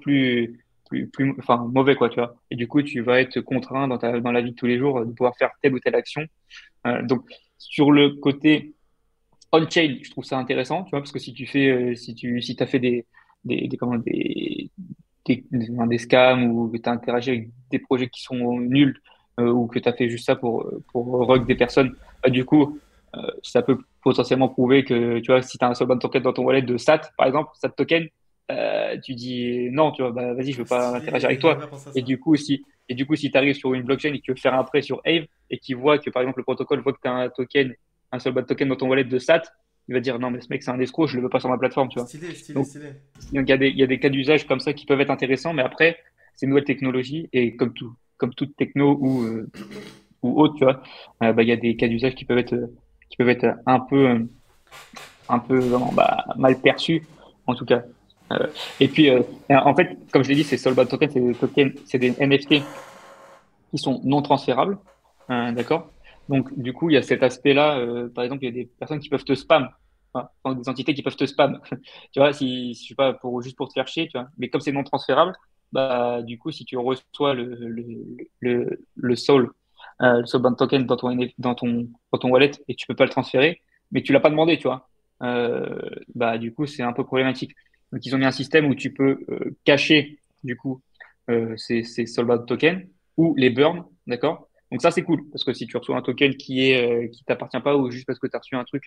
enfin, mauvais, quoi, tu vois. Et du coup, tu vas être contraint dans la vie de tous les jours de pouvoir faire telle ou telle action. Donc, sur le côté on-chain, je trouve ça intéressant, tu vois, parce que si t'as fait des scams ou que tu as interagi avec des projets qui sont nuls ou que tu as fait juste ça pour rug des personnes, bah, du coup, ça peut potentiellement prouver que, tu vois, si tu as un Solban token dans ton wallet de SAT, par exemple, SAT token, tu dis non, tu vois, bah, vas-y, je Ah, veux pas interagir avec stylé, j'avais toi. pas pensé à Et ça. du coup, si tu arrives sur une blockchain et que tu veux faire un prêt sur Aave et qu'il voit que, par exemple, le protocole voit que tu as un Solban token dans ton wallet de SAT, il va dire non, mais ce mec, c'est un escroc, je le veux pas sur ma plateforme, tu vois. Stylé, stylé, Donc, stylé. il y a des cas d'usage comme ça qui peuvent être intéressants, mais après, c'est une nouvelle technologie et comme toute techno ou autre, tu vois, bah, il y a des cas d'usage qui peuvent être un peu vraiment, bah, mal perçus, en tout cas. Euh, et puis, en fait, comme je l'ai dit, ces Solbat tokens, c'est des NFT qui sont non transférables, d'accord? Donc, du coup, il y a cet aspect-là. Par exemple, il y a des personnes qui peuvent te spam, enfin, des entités qui peuvent te spam. Tu vois, si je sais pas, juste pour te faire chier, tu vois. Mais comme c'est non transférable, bah, du coup, si tu reçois le soul le Soulbound token dans ton wallet et tu peux pas le transférer, mais tu l'as pas demandé, tu vois. Bah, du coup, c'est un peu problématique. Donc, ils ont mis un système où tu peux cacher, du coup, ces Soulbound tokens ou les burn, d'accord? Donc, ça, c'est cool parce que si tu reçois un token qui t'appartient pas ou juste parce que tu as reçu un truc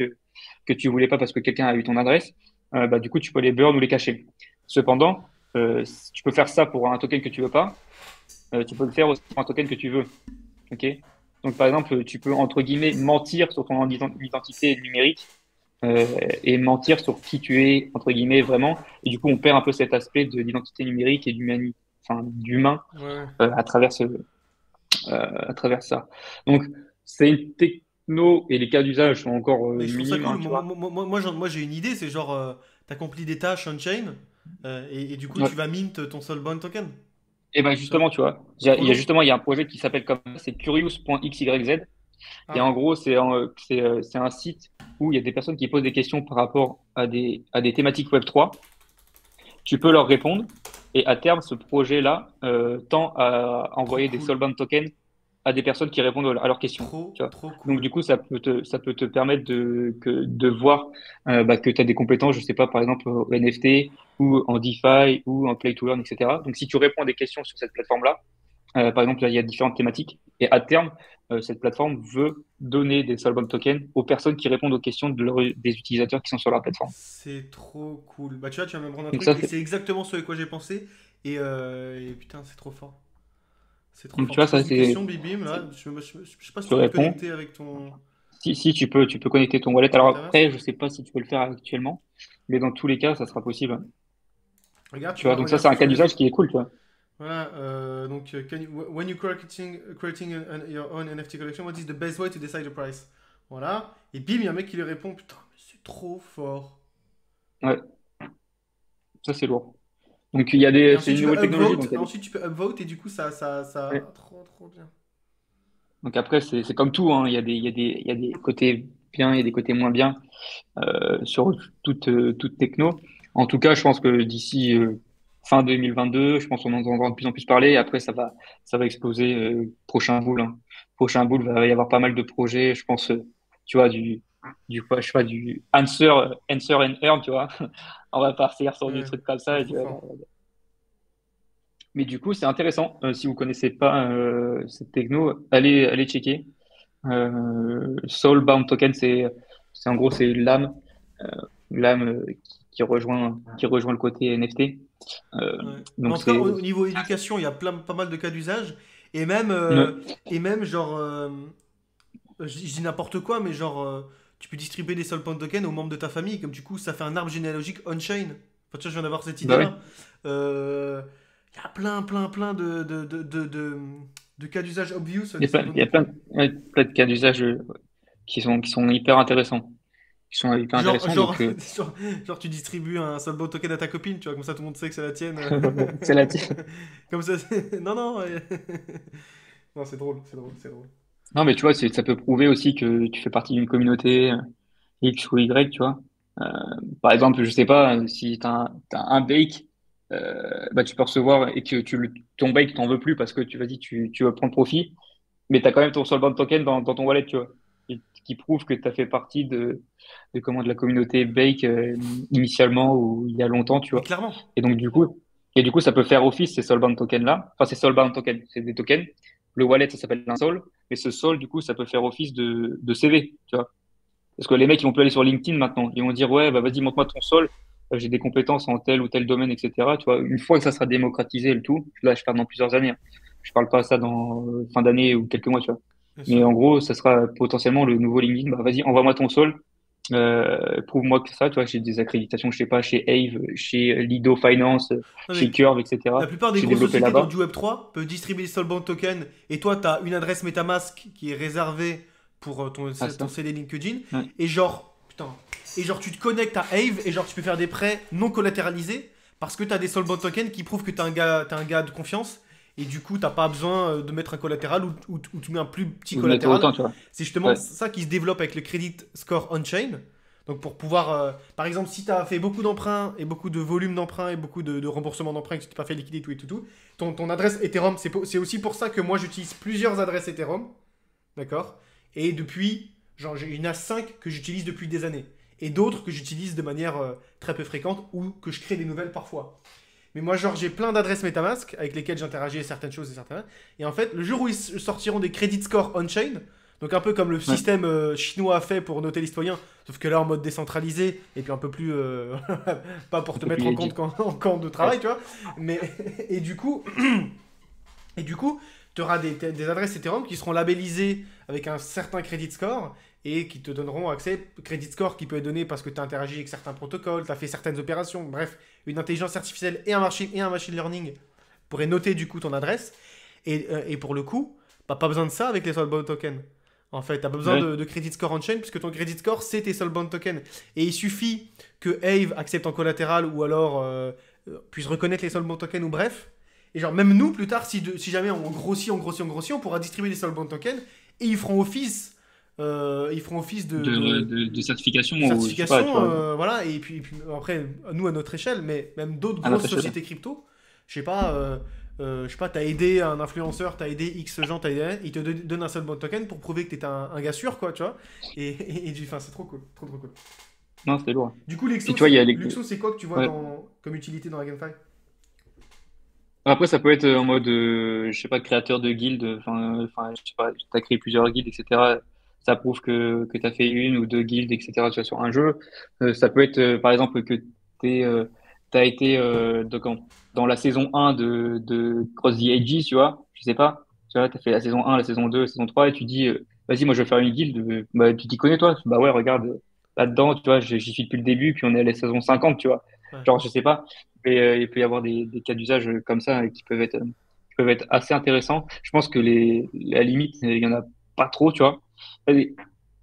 que tu voulais pas parce que quelqu'un a eu ton adresse, bah, du coup, tu peux les burn ou les cacher. Cependant, tu peux faire ça pour un token que tu veux pas. Tu peux le faire aussi pour un token que tu veux. Ok? Donc, par exemple, tu peux, entre guillemets, mentir sur ton identité numérique et mentir sur qui tu es, entre guillemets, vraiment. Et du coup, on perd un peu cet aspect de l'identité numérique et enfin, d'humain Ouais, ouais. à travers à travers ça. Donc, c'est une techno et les cas d'usage sont encore Mais je trouve ça minimes, cool. hein, tu vois. Moi, j'ai une idée, c'est genre, t'accomplis des tâches on-chain, et du coup, Ouais. tu vas mint ton Soulbound token. Et ben Tu vois? justement, tu vois, Trop lourd. il y a un projet qui s'appelle comme ça, c'est curious.xyz. Et Ah, en gros, c'est un site où il y a des personnes qui posent des questions par rapport à des thématiques Web3. Tu peux leur répondre. Et à terme, ce projet-là tend à trop envoyer des cool. Soulbound tokens à des personnes qui répondent à leurs questions. Tu vois. Trop Donc, cool. du coup, ça peut te permettre de voir bah, que tu as des compétences, je sais pas, par exemple, au NFT ou en DeFi ou en Play to Earn, etc. Donc, si tu réponds à des questions sur cette plateforme-là, par exemple, là, il y a différentes thématiques. Et à terme, cette plateforme veut donner des Soulbound tokens aux personnes qui répondent aux questions des utilisateurs qui sont sur la plateforme. C'est trop cool. Bah, tu vois, tu vas m'apprendre un Donc truc, ça, et c'est exactement ce à quoi j'ai pensé. Et putain, c'est trop fort. C'est trop donc, fort. tu vois, Tu ça, poses une question, Bibim, c'est- là. Je sais pas si tu tu peux te réponds. connecter avec ton, Si, tu peux connecter ton wallet. ton Alors MetaMask. après, je sais pas si tu peux le faire actuellement, mais dans tous les cas, ça sera possible. Regarde, tu Tu vois, vois, donc ça, regarde, c'est je suis un sur cas le réseau. d'usage qui est cool, tu vois. Voilà, donc, when you creating your own NFT collection, what is the best way to decide the price? Voilà. Et bim, il y a un mec qui lui répond, putain, mais c'est trop fort. Ouais, ça, c'est lourd. Donc, Et c'est ensuite, une tu peux nouvelle technologie, upvote, donc il y a des, ensuite, tu peux upvote, et du coup, ouais. trop bien. Donc après, c'est comme tout, hein. Il y a des côtés bien, il y a des côtés moins bien, sur toute techno. En tout cas, je pense que d'ici, fin 2022, je pense qu'on en entendra de plus en plus parler. Après, ça va exploser, prochain boule, hein. Prochain boule, va y avoir pas mal de projets, je pense, tu vois, quoi, je sais pas, du answer and earn, tu vois. On va partir sur du Ouais, truc comme c'est ça, et trop tu vois. fort. Mais du coup, c'est intéressant. Si vous connaissez pas cette techno, allez checker. Soulbound Token, c'est en gros, c'est euh, l'âme qui rejoint le côté NFT. Euh, Ouais. Mais en donc tout cas, c'est, au niveau éducation, il y a pas mal de cas d'usage. Et même, ouais, genre, je dis n'importe quoi, mais genre, tu peux distribuer des Soul Point Tokens aux membres de ta famille, comme du coup, ça fait un arbre généalogique on-chain. Enfin, tu vois, je viens d'avoir cette bah oui. idée-là. Euh, Il y a plein de cas d'usage obvious des Soul Point Il y a Tokens. ouais, plein de cas d'usage qui sont hyper intéressants. Qui sont hyper Genre, intéressants. genre, Donc, genre, tu distribues un Soul Point Token à ta copine, tu vois, comme ça tout le monde sait que c'est la tienne. c'est là. Comme ça, non, non. Non, c'est drôle, c'est drôle, c'est drôle. Non, mais tu vois, ça peut prouver aussi que tu fais partie d'une communauté X ou Y, tu vois. Euh, Par exemple, je sais pas, si t'as un bake, bah, tu peux recevoir et que ton bake, t'en veux plus parce que tu veux prendre profit, mais t'as quand même ton Soulbound token dans ton wallet, tu vois, qui prouve que t'as fait partie de la communauté bake initialement ou il y a longtemps, tu Mais vois. clairement. Et donc, du coup, ça peut faire office, ces Soulbound tokens-là. Enfin, ces Soulbound tokens, c'est des tokens. Le wallet, ça s'appelle un Soul, mais ce Soul, du coup, ça peut faire office de CV, tu vois. Parce que les mecs, ils vont plus aller sur LinkedIn maintenant. Ils vont dire, ouais, bah vas-y, montre-moi ton sol. J'ai des compétences en tel ou tel domaine, etc. Tu vois, une fois que ça sera démocratisé, le tout, là, je parle dans plusieurs années, hein. Je parle pas ça dans fin d'année ou quelques mois, tu vois. Bien Mais sûr. en gros, ça sera potentiellement le nouveau LinkedIn. Bah, vas-y, envoie-moi ton sol. Prouve-moi que ça, tu vois, j'ai des accréditations, je sais pas, chez Ave, chez Lido Finance, Non, mais chez Curve, la etc. plupart des J'ai grosses développé sociétés dans là-bas. du Web3 peuvent distribuer des Soulbound tokens, et toi, tu as une adresse MetaMask qui est réservée pour Ah, ton ça. CD LinkedIn, Ouais. et genre, putain, et genre, tu te connectes à Ave, et genre, tu peux faire des prêts non collatéralisés, parce que tu as des Soulbound tokens qui prouvent que t'es un gars de confiance, et du coup, t'as pas besoin de mettre un collatéral, ou tu mets un plus petit Ou de mettre collatéral. autant, tu vois. C'est justement Ouais. ça qui se développe avec le credit score on-chain. Donc pour pouvoir, par exemple, si tu as fait beaucoup d'emprunts et beaucoup de volume d'emprunts et beaucoup de remboursements d'emprunts et que tu t'es pas fait liquider tout, ton adresse Ethereum, c'est aussi pour ça que moi j'utilise plusieurs adresses Ethereum. d'accord? Et depuis, genre, il y en a 5 que j'utilise depuis des années. Et d'autres que j'utilise de manière très peu fréquente ou que je crée des nouvelles parfois. Mais moi, genre, j'ai plein d'adresses MetaMask avec lesquelles j'interagis à certaines choses et certaines. Et en fait, le jour où ils sortiront des credit scores on-chain, donc un peu comme le Ouais. système chinois a fait pour noter les citoyens, sauf que là en mode décentralisé, et puis un peu plus. Pas pour Un te peu plus mettre en compte legit. en camp de Ouais. travail, tu vois. Mais, et du coup, tu auras des adresses Ethereum qui seront labellisées avec un certain credit score et qui te donneront accès. Credit score qui peut être donné parce que tu as interagi avec certains protocoles, tu as fait certaines opérations. Bref, une intelligence artificielle et un machine learning pourraient noter du coup ton adresse. Et pour le coup, bah, pas besoin de ça avec les Soulbound tokens. En fait, tu n'as pas besoin Ouais. de credit score on-chain puisque ton credit score, c'est tes Soulbound tokens. Et il suffit que Aave accepte en collatéral ou alors puisse reconnaître les Soulbound tokens ou bref. Et genre, même nous, plus tard, si jamais on pourra distribuer les Soulbound tokens et ils feront office De certification de ou je sais pas, tu certification, vois, voilà, et puis après, nous à notre échelle, mais même d'autres à notre grosses échelle. sociétés crypto, je sais pas, t'as aidé un influenceur, t'as aidé X gens, il te donne un seul bon token pour prouver que t'es un gars sûr, quoi, tu vois, enfin, c'est trop cool, trop trop cool. Non, c'était lourd. Du coup, Et tu vois, il y a les. Luxo, c'est quoi que tu vois Ouais. comme utilité dans la GameFi? Après, ça peut être en mode, je sais pas, créateur de guilde, enfin, je sais pas, t'as créé plusieurs guildes, etc. Ça prouve que t'as fait une ou deux guildes, etc. Tu vois, sur un jeu. Ça peut être, par exemple, que t'es, euh, t'as été dans la saison 1 de Cross the Ages, tu vois, je sais pas. Tu vois, t'as fait la saison 1, la saison 2, la saison 3, et tu dis, vas-y, moi, je vais faire une guilde. Bah, tu t'y connais, toi? Bah ouais, regarde, là-dedans, tu vois, j'y suis depuis le début, puis on est à la saison 50, tu vois. Ouais. Genre, je sais pas. Et il peut y avoir des cas d'usage comme ça qui peuvent être assez intéressants. Je pense que la limite, il y en a pas trop, tu vois. Et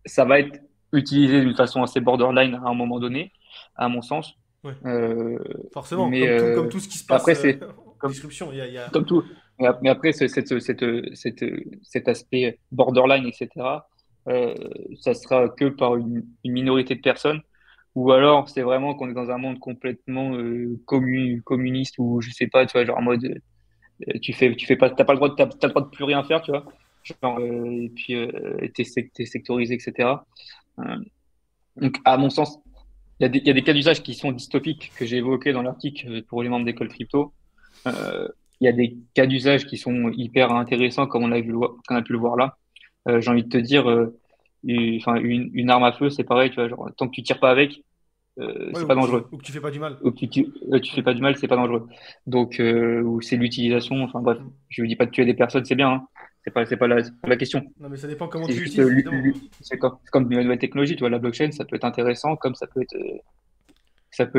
ça va être utilisé d'une façon assez borderline à un moment donné, à mon sens. Ouais. Euh, Forcément, mais comme tout ce qui se passe après, c'est en comme, disruption, il y a. comme tout. Mais après, cet aspect borderline, etc., euh, ça sera que par une minorité de personnes. Ou alors, c'est vraiment qu'on est dans un monde complètement communiste ou je sais pas, tu vois, genre en mode, tu fais pas, t'as le droit de plus rien faire, tu vois. Genre, et puis, t'es sectorisé, etc. Euh, donc, à mon sens, il y a des cas d'usage qui sont dystopiques que j'ai évoqués dans l'article pour les membres d'école crypto. Euh, Il y a des cas d'usage qui sont hyper intéressants, comme qu'on a pu le voir là. J'ai envie de te dire, enfin, une arme à feu, c'est pareil, tu vois, genre, tant que tu tires pas avec, Ouais, c'est ou pas que tu, dangereux. ou que tu fais pas du mal. Ou que tu fais pas du mal, c'est pas dangereux. Donc, ou c'est l'utilisation, enfin bref, Mm. je ne dis pas de tuer des personnes, c'est bien, hein. C'est pas la question. Non, mais ça dépend comment C'est tu juste, l'utilises, évidemment. c'est comme une nouvelle technologie, tu vois, la blockchain, ça peut être intéressant, comme ça peut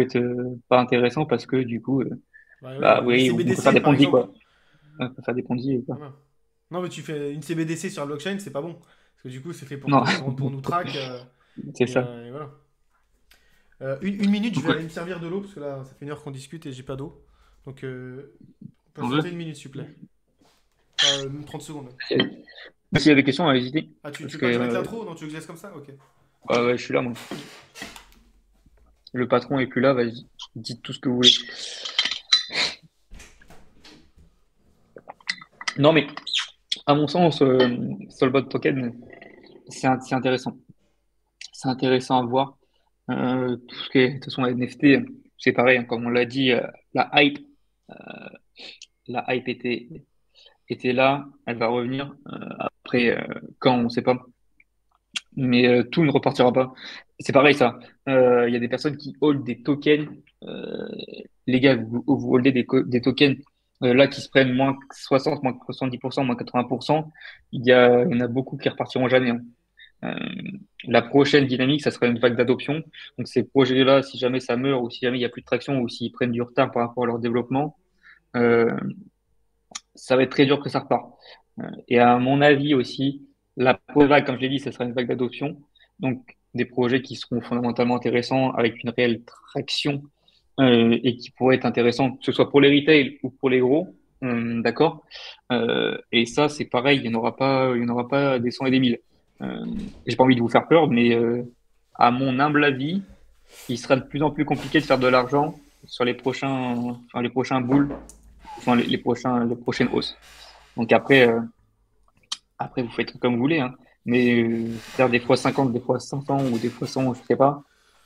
être pas intéressant parce que du coup, Ouais, bah les oui, on peut faire CBDC, des par ponzi, exemple. quoi. On peut faire des ponzi, quoi. Voilà. Non, mais tu fais une CBDC sur la blockchain, c'est pas bon. Parce que du coup, c'est fait pour, Non, pour nous track. c'est Et, ça. et voilà. Une minute, je Donc, vais ouais, aller me servir de l'eau, parce que là, ça fait 1 heure qu'on discute et j'ai pas d'eau. Donc, on veut. patientez 1 minute, s'il vous plaît. Enfin, 30 secondes même. S'il y a des questions, n'hésitez. Ah, tu Parce veux que pas que je mette l'intro? Non, tu veux que je laisse comme ça? Ok. ouais, ouais, je suis là, moi. Le patron est plus là, vas-y, dites tout ce que vous voulez. Non, mais à mon sens, Solbot Token, c'est intéressant. C'est intéressant à voir. Tout ce qui est, de toute façon, NFT, c'est pareil, hein, comme on l'a dit, la hype, euh, la hype était là, elle va revenir. Après, quand, on ne sait pas. Mais tout ne repartira pas. C'est pareil, ça. Il y a des personnes qui hold des tokens. Les gars, vous holdez des tokens là qui se prennent moins 60, moins 70%, moins 80%. Il y en a beaucoup qui repartiront jamais, hein. Euh, la prochaine dynamique, ça sera une vague d'adoption. Donc ces projets-là, si jamais ça meurt ou si jamais il n'y a plus de traction ou s'ils prennent du retard par rapport à leur développement, euh, ça va être très dur que ça repart. Et à mon avis aussi, la première vague, comme je l'ai dit, ça sera une vague d'adoption. Donc des projets qui seront fondamentalement intéressants avec une réelle traction et qui pourraient être intéressants, que ce soit pour les retail ou pour les gros. D'accord? Et ça, c'est pareil, il n'y en aura pas des cents et des mille. Euh, j'ai pas envie de vous faire peur, mais à mon humble avis, il sera de plus en plus compliqué de faire de l'argent sur les prochains bulls, enfin les prochaines hausses. Donc après, Après, vous faites comme vous voulez, hein. Mais faire des fois 50, des fois 500 ou des fois 100, je sais pas,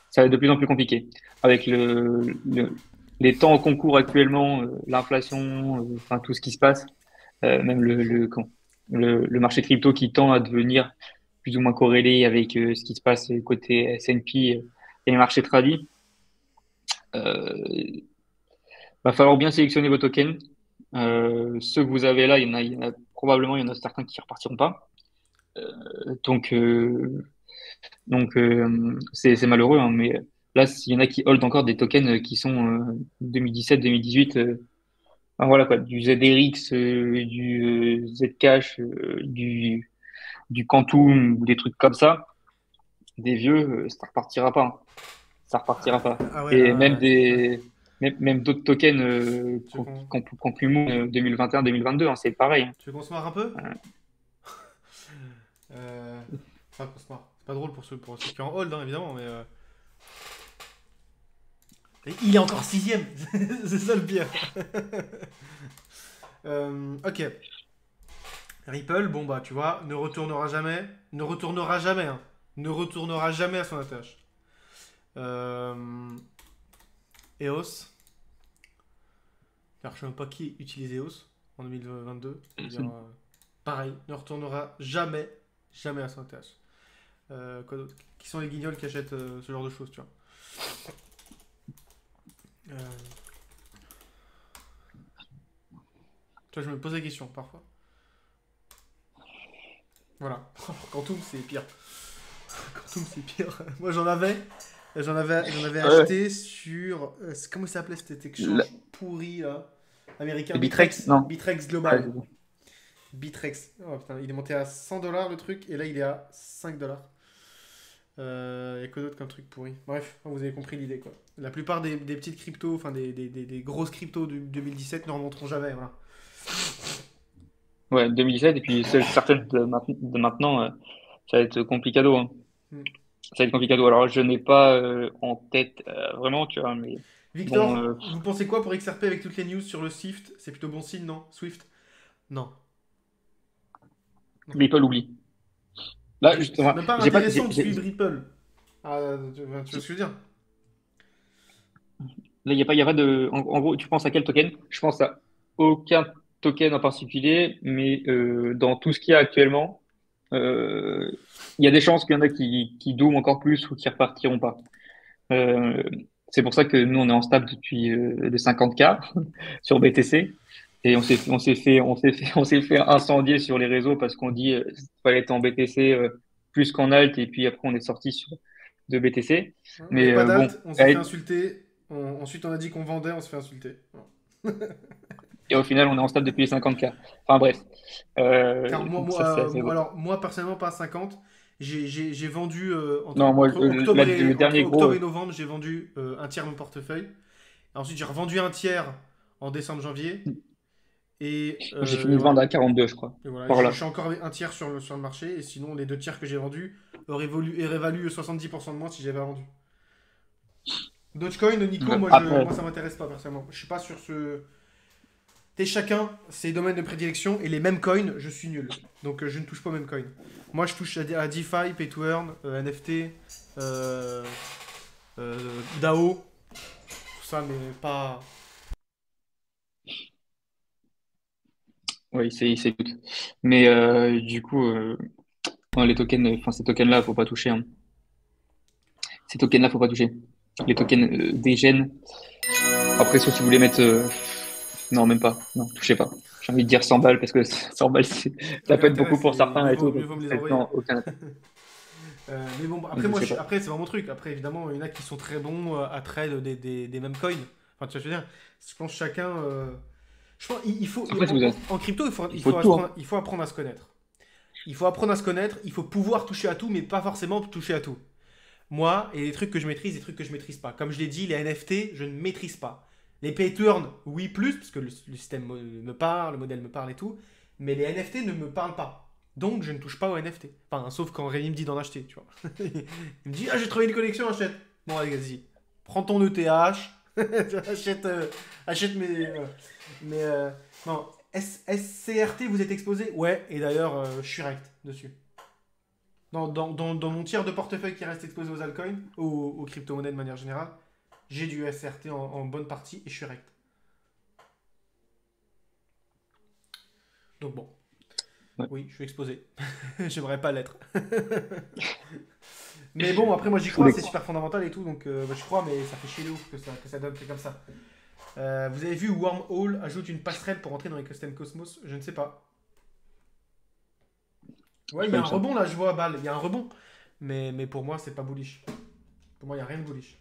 ça va être de plus en plus compliqué. Avec les temps en concours actuellement, l'inflation, enfin tout ce qui se passe, même le marché crypto qui tend à devenir plus ou moins corrélé avec ce qui se passe côté S&P et les marchés tradis, euh, va falloir bien sélectionner vos tokens. Ceux que vous avez là, probablement, il y en a certains qui repartiront pas. Donc, c'est malheureux, hein, mais là, s'il y en a qui hold encore des tokens qui sont 2017, 2018, enfin, voilà quoi, du ZRX, du Zcash, du Quantum, ou des trucs comme ça, des vieux, ça repartira pas, hein. Ça repartira pas. Ah ouais, Et là, ouais. même d'autres tokens Tu veux qu'on qu'on plus mou 2021-2022, hein, c'est pareil, hein. tu veux qu'on se marre un peu? Euh, Euh, Enfin, qu'on se marre. C'est pas drôle pour ceux qui en hold, hein, évidemment, mais... Et il est encore sixième. C'est ça le pire. Ok. Ripple, bon bah tu vois, ne retournera jamais. Ne retournera jamais, hein. Ne retournera jamais à son attache. Euh, EOS. Alors, je sais même pas qui utilise EOS en 2022. Je veux dire, pareil, ne retournera jamais, jamais à son attache. Quoi d'autre? Qui sont les guignols qui achètent ce genre de choses, tu vois? Euh, Tu vois, je me pose la question parfois. Voilà. Quantum, c'est pire. Quantum, c'est pire. Moi, j'en avais Ouais. acheté sur. Comment ça s'appelait cet Le, exchange pourri là? Américain, le Bitrex, non. Bitrex Ouais, Global. Bitrex. Oh putain, il est monté à 100 dollars le truc, et là il est à 5 dollars. Il y a quoi d'autre qu'un truc pourri? Bref, vous avez compris l'idée quoi. La plupart des petites cryptos, enfin des grosses cryptos du 2017 ne remonteront jamais. Voilà. ouais, 2017, et puis certaines de maintenant, ça va être complicado, hein. Hmm. Ça va être complicado. Alors, je n'ai pas en tête vraiment, tu vois, mais bon, Victor, vous pensez quoi pour XRP avec toutes les news sur le Swift? C'est plutôt bon signe, non? Swift? Non. Non. Ripple oublie. Là, C'est justement, même pas j'ai pas, intéressant de suivre Ripple. Ah, tu vois ce que je veux dire? là, il y a pas de. En gros, tu penses à quel token? Je pense à aucun token en particulier, mais dans tout ce qu'il y a actuellement, euh, il y a des chances qu'il y en a qui dooment encore plus ou qui repartiront pas. Euh, c'est pour ça que nous, on est en stable depuis le 50K sur BTC. Et on s'est fait incendier sur les réseaux parce qu'on dit qu'il fallait être en BTC plus qu'en alt. Et puis après, on est sorti de BTC. On n'avait Mais pas bon, d'alt, on s'est fait insulter. Ensuite, on a dit qu'on vendait, on s'est fait insulter. Voilà. et au final, on est en stable depuis les 50K. Enfin bref. Car moi, Donc ça, c'est assez drôle. alors, moi, personnellement, pas à 50. J'ai vendu Non, moi, le entre dernier gros, octobre et novembre, j'ai vendu un tiers de mon portefeuille. Ensuite, j'ai revendu un tiers en décembre-janvier. j'ai fini de Voilà. vendre à 42, je crois. Et voilà, Par je là. suis encore un tiers sur le marché. Et sinon, les deux tiers que j'ai vendus auraient valu 70% de moins si j'avais vendu. Dogecoin, Nico, Ouais. moi Après, ça m'intéresse pas personnellement. Je suis pas sur ce. T'es chacun ses domaines de prédilection et les mêmes coins, je suis nul. Donc je ne touche pas aux mêmes coins. Moi je touche à DeFi, Pay to Earn, NFT, euh, DAO, tout ça, mais pas. oui, c'est tout. Mais du coup, ouais, les tokens, enfin ces tokens-là, faut pas toucher, hein. Ces tokens-là, faut pas toucher. Les tokens des gènes. Après, sauf si vous voulez mettre, non, même pas. Non, touchez pas. J'ai envie de dire 100 balles parce que 100 balles, ça Aucun peut être intérêt, beaucoup pour certains et tout. mieux Donc, vaut me les envoyer. non, aucun intérêt. Mais bon, Ne après, touchez pas. après c'est vraiment mon truc. Après, évidemment, il y en a qui sont très bons à trade des mêmes coins. Enfin, tu vois, je veux dire, je pense que chacun. Je pense il faut, Après, si vous avez, en crypto, il faut tout, hein. il faut apprendre à se connaître. Il faut apprendre à se connaître, il faut pouvoir toucher à tout, mais pas forcément toucher à tout. Moi, et les trucs que je maîtrise, les trucs que je maîtrise pas. Comme je l'ai dit, les NFT, je ne maîtrise pas. Les pay to earn, oui, plus, parce que le système me parle, le modèle me parle et tout. Mais les NFT ne me parlent pas. Donc, je ne touche pas aux NFT. Enfin, sauf quand Rémi me dit d'en acheter, tu vois. Il me dit, ah, j'ai trouvé une collection, achète. Bon, allez, vas-y. Prends ton ETH, achète, achète mes. Mais, non. SCRT, vous êtes exposé? Ouais, et d'ailleurs, je suis rect dessus. Dans mon tiers de portefeuille qui reste exposé aux altcoins, aux crypto-monnaies de manière générale, j'ai du SCRT en bonne partie et je suis rect. Donc bon, Ouais. oui, je suis exposé. J'aimerais pas l'être. Mais bon, après, moi j'y Faut crois, les c'est croire. super fondamental et tout, donc bah, je crois, mais ça fait chier de ouf que ça donne fait comme ça. Vous avez vu Wormhole ajoute une passerelle pour entrer dans les custom Cosmos? Je ne sais pas. Ouais, J'ai il y pas a vu un ça. rebond là, je vois à balle, il y a un rebond. Mais pour moi, c'est pas bullish. Pour moi, il n'y a rien de bullish.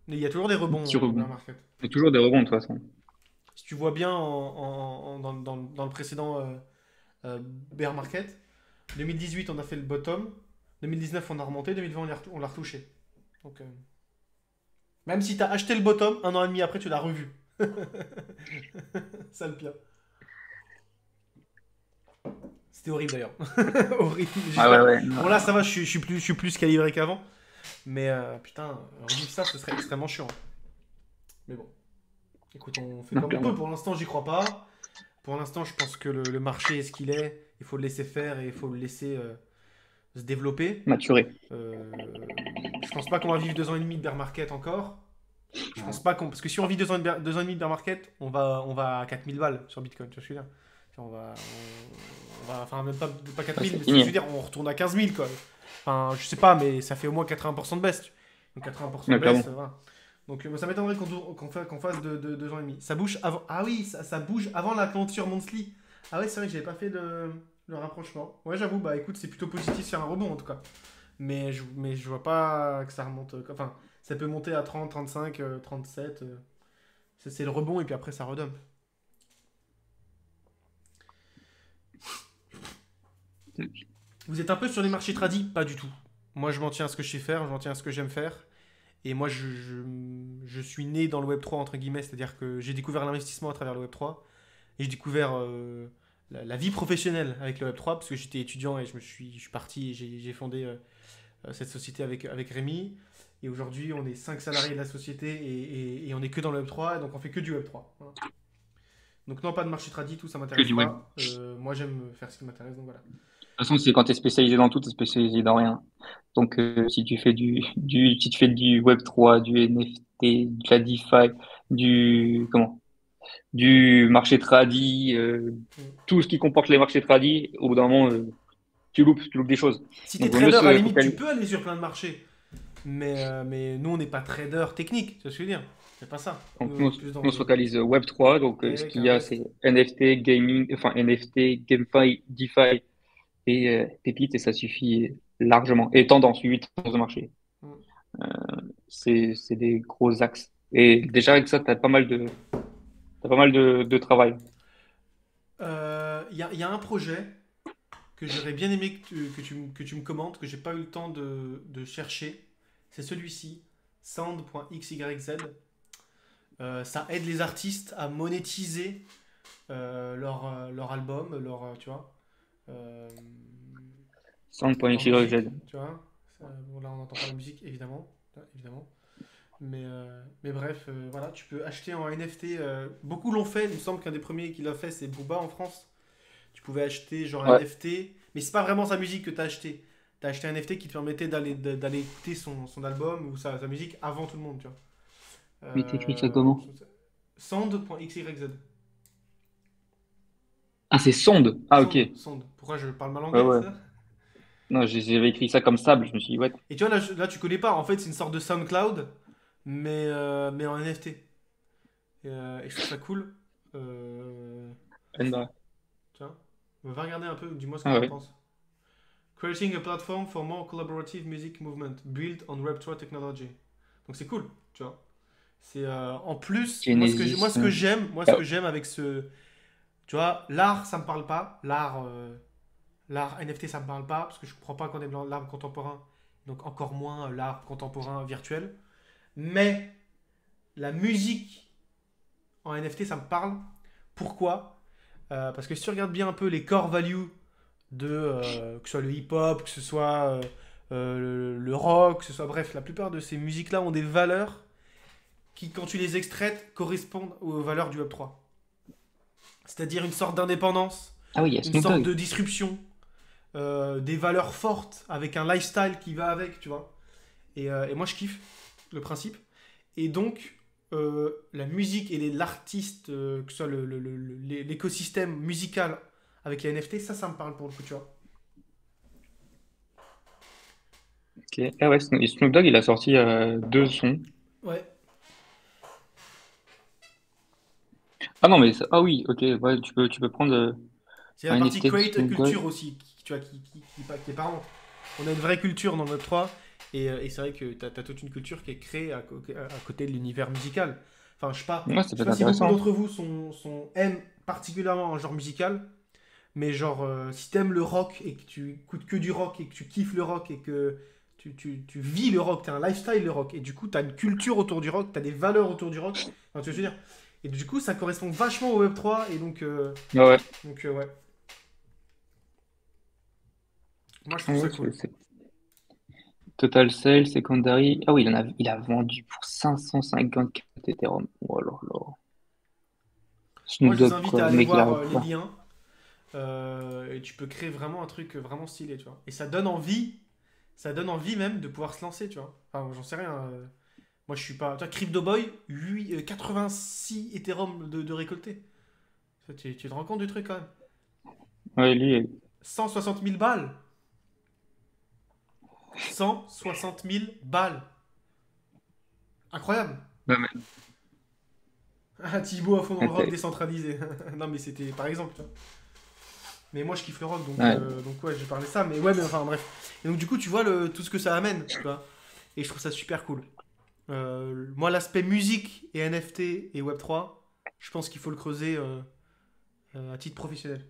Mais il y a toujours des rebonds Petit au bear rebond. market. Il y a toujours des rebonds de toute façon. Si tu vois bien dans le précédent bear market, 2018 on a fait le bottom, 2019 on a remonté, 2020 on l'a retouché. Donc, même si tu as acheté le bottom, un an et demi après tu l'as revu. Ça le pire. C'était horrible d'ailleurs. Horrible. Ah ouais, J'espère. ouais. Bon là ça va, je suis plus calibré qu'avant. Mais putain, revivre ça, ce serait extrêmement chiant. Mais bon, écoute, on fait Non, comme on peut. clairement. Pour l'instant, j'y crois pas. Pour l'instant, je pense que le marché est ce qu'il est. Il faut le laisser faire et il faut le laisser se développer. Maturé. Je pense pas qu'on va vivre 2 ans et demi de bear market encore. Je pense pas qu'on. Parce que si on vit 2 ans et demi de bear market, on va à 4000 balles sur Bitcoin. Tu vois ce que je veux dire? Enfin, même pas Ouais, 4000, c'est mais ce que je fini. veux dire, on retourne à 15 000 quoi. Enfin, je sais pas, mais ça fait au moins 80% de baisse. Donc 80% de Ouais, baisse, clairement. voilà. Donc ça m'étonnerait qu'on fasse de 2 ans et demi. Ça bouge avant. Ah oui, ça bouge avant la clôture monthly. Ah ouais, c'est vrai que j'avais pas fait le rapprochement. Ouais, j'avoue, bah écoute, c'est plutôt positif sur un rebond en tout cas. Mais je vois pas que ça remonte. Enfin, ça peut monter à 30, 35, 37. C'est le rebond et puis après ça redump. Vous êtes un peu sur les marchés tradis? Pas du tout. Moi, je m'en tiens à ce que je sais faire, je m'en tiens à ce que j'aime faire. Et moi, je suis né dans le Web3, entre guillemets, c'est-à-dire que j'ai découvert l'investissement à travers le Web3. Et j'ai découvert la vie professionnelle avec le Web3, parce que j'étais étudiant et je suis parti et j'ai fondé cette société avec Rémi. Et aujourd'hui, on est 5 salariés de la société et on est que dans le Web3, donc on fait que du Web3. Voilà. Donc non, pas de marché tradit, tout ça Que m'intéresse du web. De pas. Moi, j'aime faire ce qui m'intéresse, donc voilà. toute façon, c'est quand tu es spécialisé dans tout, tu es spécialisé dans rien. Donc, si tu fais si tu fais du Web3, du NFT, de la DeFi, comment? Du marché tradi, Mm. tout ce qui comporte les marchés tradis, au bout d'un moment, tu loupes des choses. Si t'es Donc, vaut mieux trader, à la se limite, tu focaliser. peux aller sur plein de marchés. Mais nous, on n'est pas trader technique, tu vois ce que je veux dire? C'est pas ça. Donc, Nous, on est plus dans nous, on se le focalise Web3. Donc, ce tech, qu'il y a, invest. c'est NFT, gaming, enfin, NFT, GameFi, DeFi et pépites, et ça suffit largement. Et tendance, 8 tendances de marché. Mm. C'est des gros axes. Et déjà, avec ça, t'as pas mal de travail. Il y a un projet que j'aurais bien aimé que tu me commentes, que j'ai pas eu le temps de chercher. C'est celui-ci, sound.xyz. Ça aide les artistes à monétiser leur album, tu vois, euh, leur musique, 100.xyz. tu vois. Bon, là, on n'entend pas la musique, évidemment, là, évidemment. Mais bref, voilà, tu peux acheter en NFT. Beaucoup l'ont fait. Il me semble qu'un des premiers qui l'a fait, c'est Booba en France. Tu pouvais acheter genre un Ouais. NFT, mais c'est pas vraiment sa musique que tu as acheté. Tu as acheté un NFT qui te permettait d'aller écouter son album ou sa musique avant tout le monde, tu vois. Mais t'écris ça comment? Sound.xyz. Ah, c'est sonde. Ah, ok. Sound. Pourquoi je parle mal Ouais, anglais, ouais. c'est ça? Non, j'avais écrit ça comme sable. Je me suis dit, ouais. Et tu vois, là, tu connais pas. En fait, c'est une sorte de SoundCloud, mais en NFT. Et je trouve ça cool. Euh, Enda. tu vois. Va regarder un peu, dis-moi ce que Ah, t'en ouais. penses. Creating a platform for more collaborative music movement built on Web3 technology. Donc c'est cool, tu vois. C'est en plus, moi Genesis. ce que Ah, j'aime avec ce, tu vois, l'art ça me parle pas, l'art NFT ça me parle pas parce que je comprends pas qu'on est dans l'art contemporain, donc encore moins l'art contemporain virtuel. Mais la musique en NFT ça me parle. Pourquoi? Parce que si tu regardes bien un peu les core values que ce soit le hip-hop, que ce soit le rock, que ce soit bref, la plupart de ces musiques-là ont des valeurs qui, quand tu les extraites, correspondent aux valeurs du Web3. c'est-à-dire une sorte d'indépendance, Ah oui, il y a une Snoop sorte Dogg. de disruption, des valeurs fortes avec un lifestyle qui va avec, tu vois. Et moi, je kiffe le principe. Et donc, la musique et l'artiste, que ce soit l'écosystème musical avec les NFT, ça me parle pour le coup, tu vois. Ok. Ah ouais, Snoop Dogg, il a sorti deux sons. Ouais. Ah non, mais ah oui, ok, ouais, tu peux prendre C'est la un partie NFT de create a Snoop Dogg. culture aussi, tu vois, qui est parlante. On a une vraie culture dans Web3, et c'est vrai que tu as toute une culture qui est créée à côté de l'univers musical. Enfin, Ouais, ça je peut sais être pas si beaucoup intéressant. d'entre vous aiment particulièrement un genre musical, mais genre, si t'aimes le rock et que tu écoutes que du rock et que tu kiffes le rock et que tu vis le rock, t'as un lifestyle le rock, et du coup, t'as une culture autour du rock, t'as des valeurs autour du rock, enfin, tu vois ce que je veux dire. Et du coup, ça correspond vachement au Web3, et Ouais, ouais. ouais. Moi, je trouve Ouais, ça cool. Total Sale, Secondary. Ah oui, il a vendu pour 554 Ethereum. Oh là là. Moi, Snoop je vous Dogg, invite quoi. à Le aller mec, il voir arrête les pas. liens, et tu peux créer vraiment un truc vraiment stylé, tu vois. Et ça donne envie même de pouvoir se lancer, tu vois. Enfin, j'en sais rien. Moi, je suis pas. Tu vois, Crypto Boy, 86 Ethereum de récolté. Tu te rends compte du truc quand même. Ouais, lui, 160 000 balles. 160 000 balles. Incroyable. ouais, mais- Ah, Thibaut à fond dans le rock ouais, décentralisé. Non, mais c'était par exemple, tu vois. Mais moi, je kiffe le rock, ouais, donc ouais, j'ai parlé de ça. Mais ouais, mais enfin, bref. Et donc, du coup, tu vois tout ce que ça amène, tu vois. Et je trouve ça super cool. Moi, l'aspect musique et NFT et Web3, je pense qu'il faut le creuser à titre professionnel.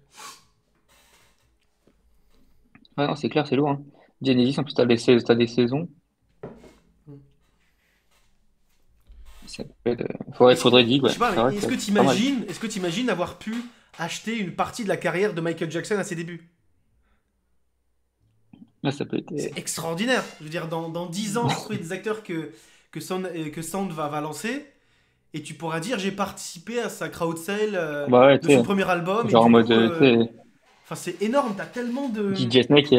non, c'est clair, c'est lourd, hein. Genesis, en plus, t'as des saisons. Faudrait dig, Je ouais. sais pas, C'est mais vrai que c'est pas mal. est-ce que t'imagines avoir pu acheter une partie de la carrière de Michael Jackson à ses débuts? Là, ça peut être. C'est extraordinaire. Je veux dire, dans 10 ans, ça se trouve, il y a des acteurs que Sound va lancer, et tu pourras dire j'ai participé à sa crowd sale Bah ouais, tu de son sais, premier album, et genre en du mode, coup, tu sais, enfin, c'est énorme, t'as tellement de. DJ Snake,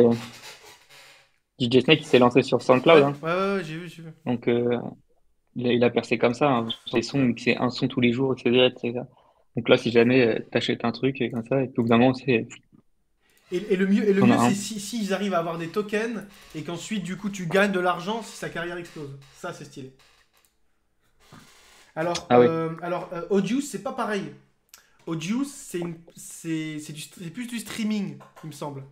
DJ Snake, il s'est lancé sur Ouais, SoundCloud, ouais, hein. ouais, ouais, j'ai vu. Donc, il a percé comme ça, hein. Sur des sons, c'est un son tous les jours, etc., etc. Donc là, si jamais t'achètes un truc et comme ça, et puis au bout d'un moment, c'est, Et le t'en as mieux, c'est un. si ils arrivent à avoir des tokens et qu'ensuite, du coup, tu gagnes de l'argent si sa carrière explose. Ça, c'est stylé. Ah oui. Audius, c'est pas pareil. Audius, c'est plus du streaming, il me semble.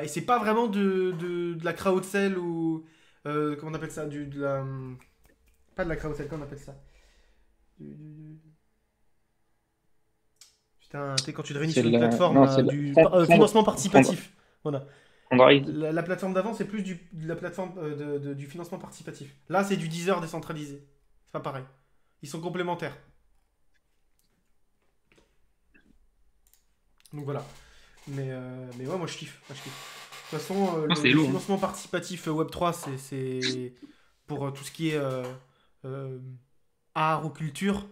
Et c'est pas vraiment de la crowd sale ou. Comment on appelle ça pas de la crowd sale, comment on appelle ça Putain, tu sais, quand tu te réunis sur une plateforme, Non, c'est là, le financement participatif. Voilà. Fondraise. La plateforme d'avant, c'est plus de la plateforme du financement participatif. Là, c'est du Deezer décentralisé. C'est pas pareil. Ils sont complémentaires. Donc voilà. Mais ouais, moi je kiffe. Moi, je kiffe. De toute façon, Non, c'est le lourd, hein. financement participatif Web3, c'est pour tout ce qui est euh, art ou culture,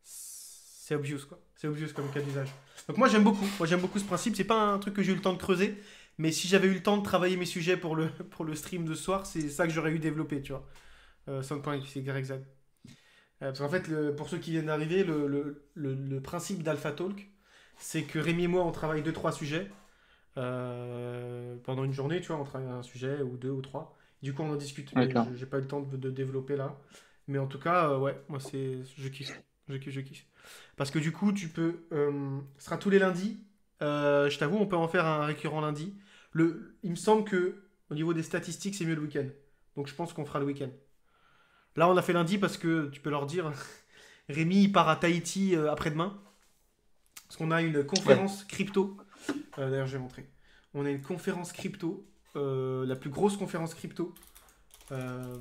c'est obvious quoi. C'est obvious comme cas d'usage. Donc moi j'aime beaucoup. Moi j'aime beaucoup ce principe. C'est pas un truc que j'ai eu le temps de creuser, mais si j'avais eu le temps de travailler mes sujets pour pour le stream de ce soir, c'est ça que j'aurais eu développé, tu vois. Sound.xyz. Parce qu'en fait, pour ceux qui viennent d'arriver, le principe d'Alpha Talk, c'est que Rémi et moi, on travaille deux trois sujets pendant une journée, tu vois, on travaille un sujet ou deux ou trois. Du coup, on en discute, mais D'accord. j'ai pas eu le temps de développer là. Mais en tout cas, ouais, moi, je kiffe. Je kiffe. Parce que du coup, ce sera tous les lundis. Je t'avoue, on peut en faire un récurrent lundi. Il me semble que au niveau des statistiques, c'est mieux le week-end. Donc je pense qu'on fera le week-end. Là, on a fait lundi parce que tu peux leur dire, Rémi il part à Tahiti après-demain. Parce qu'on a une Ouais. conférence crypto. D'ailleurs, je vais montrer. On a une conférence crypto, la plus grosse conférence crypto euh,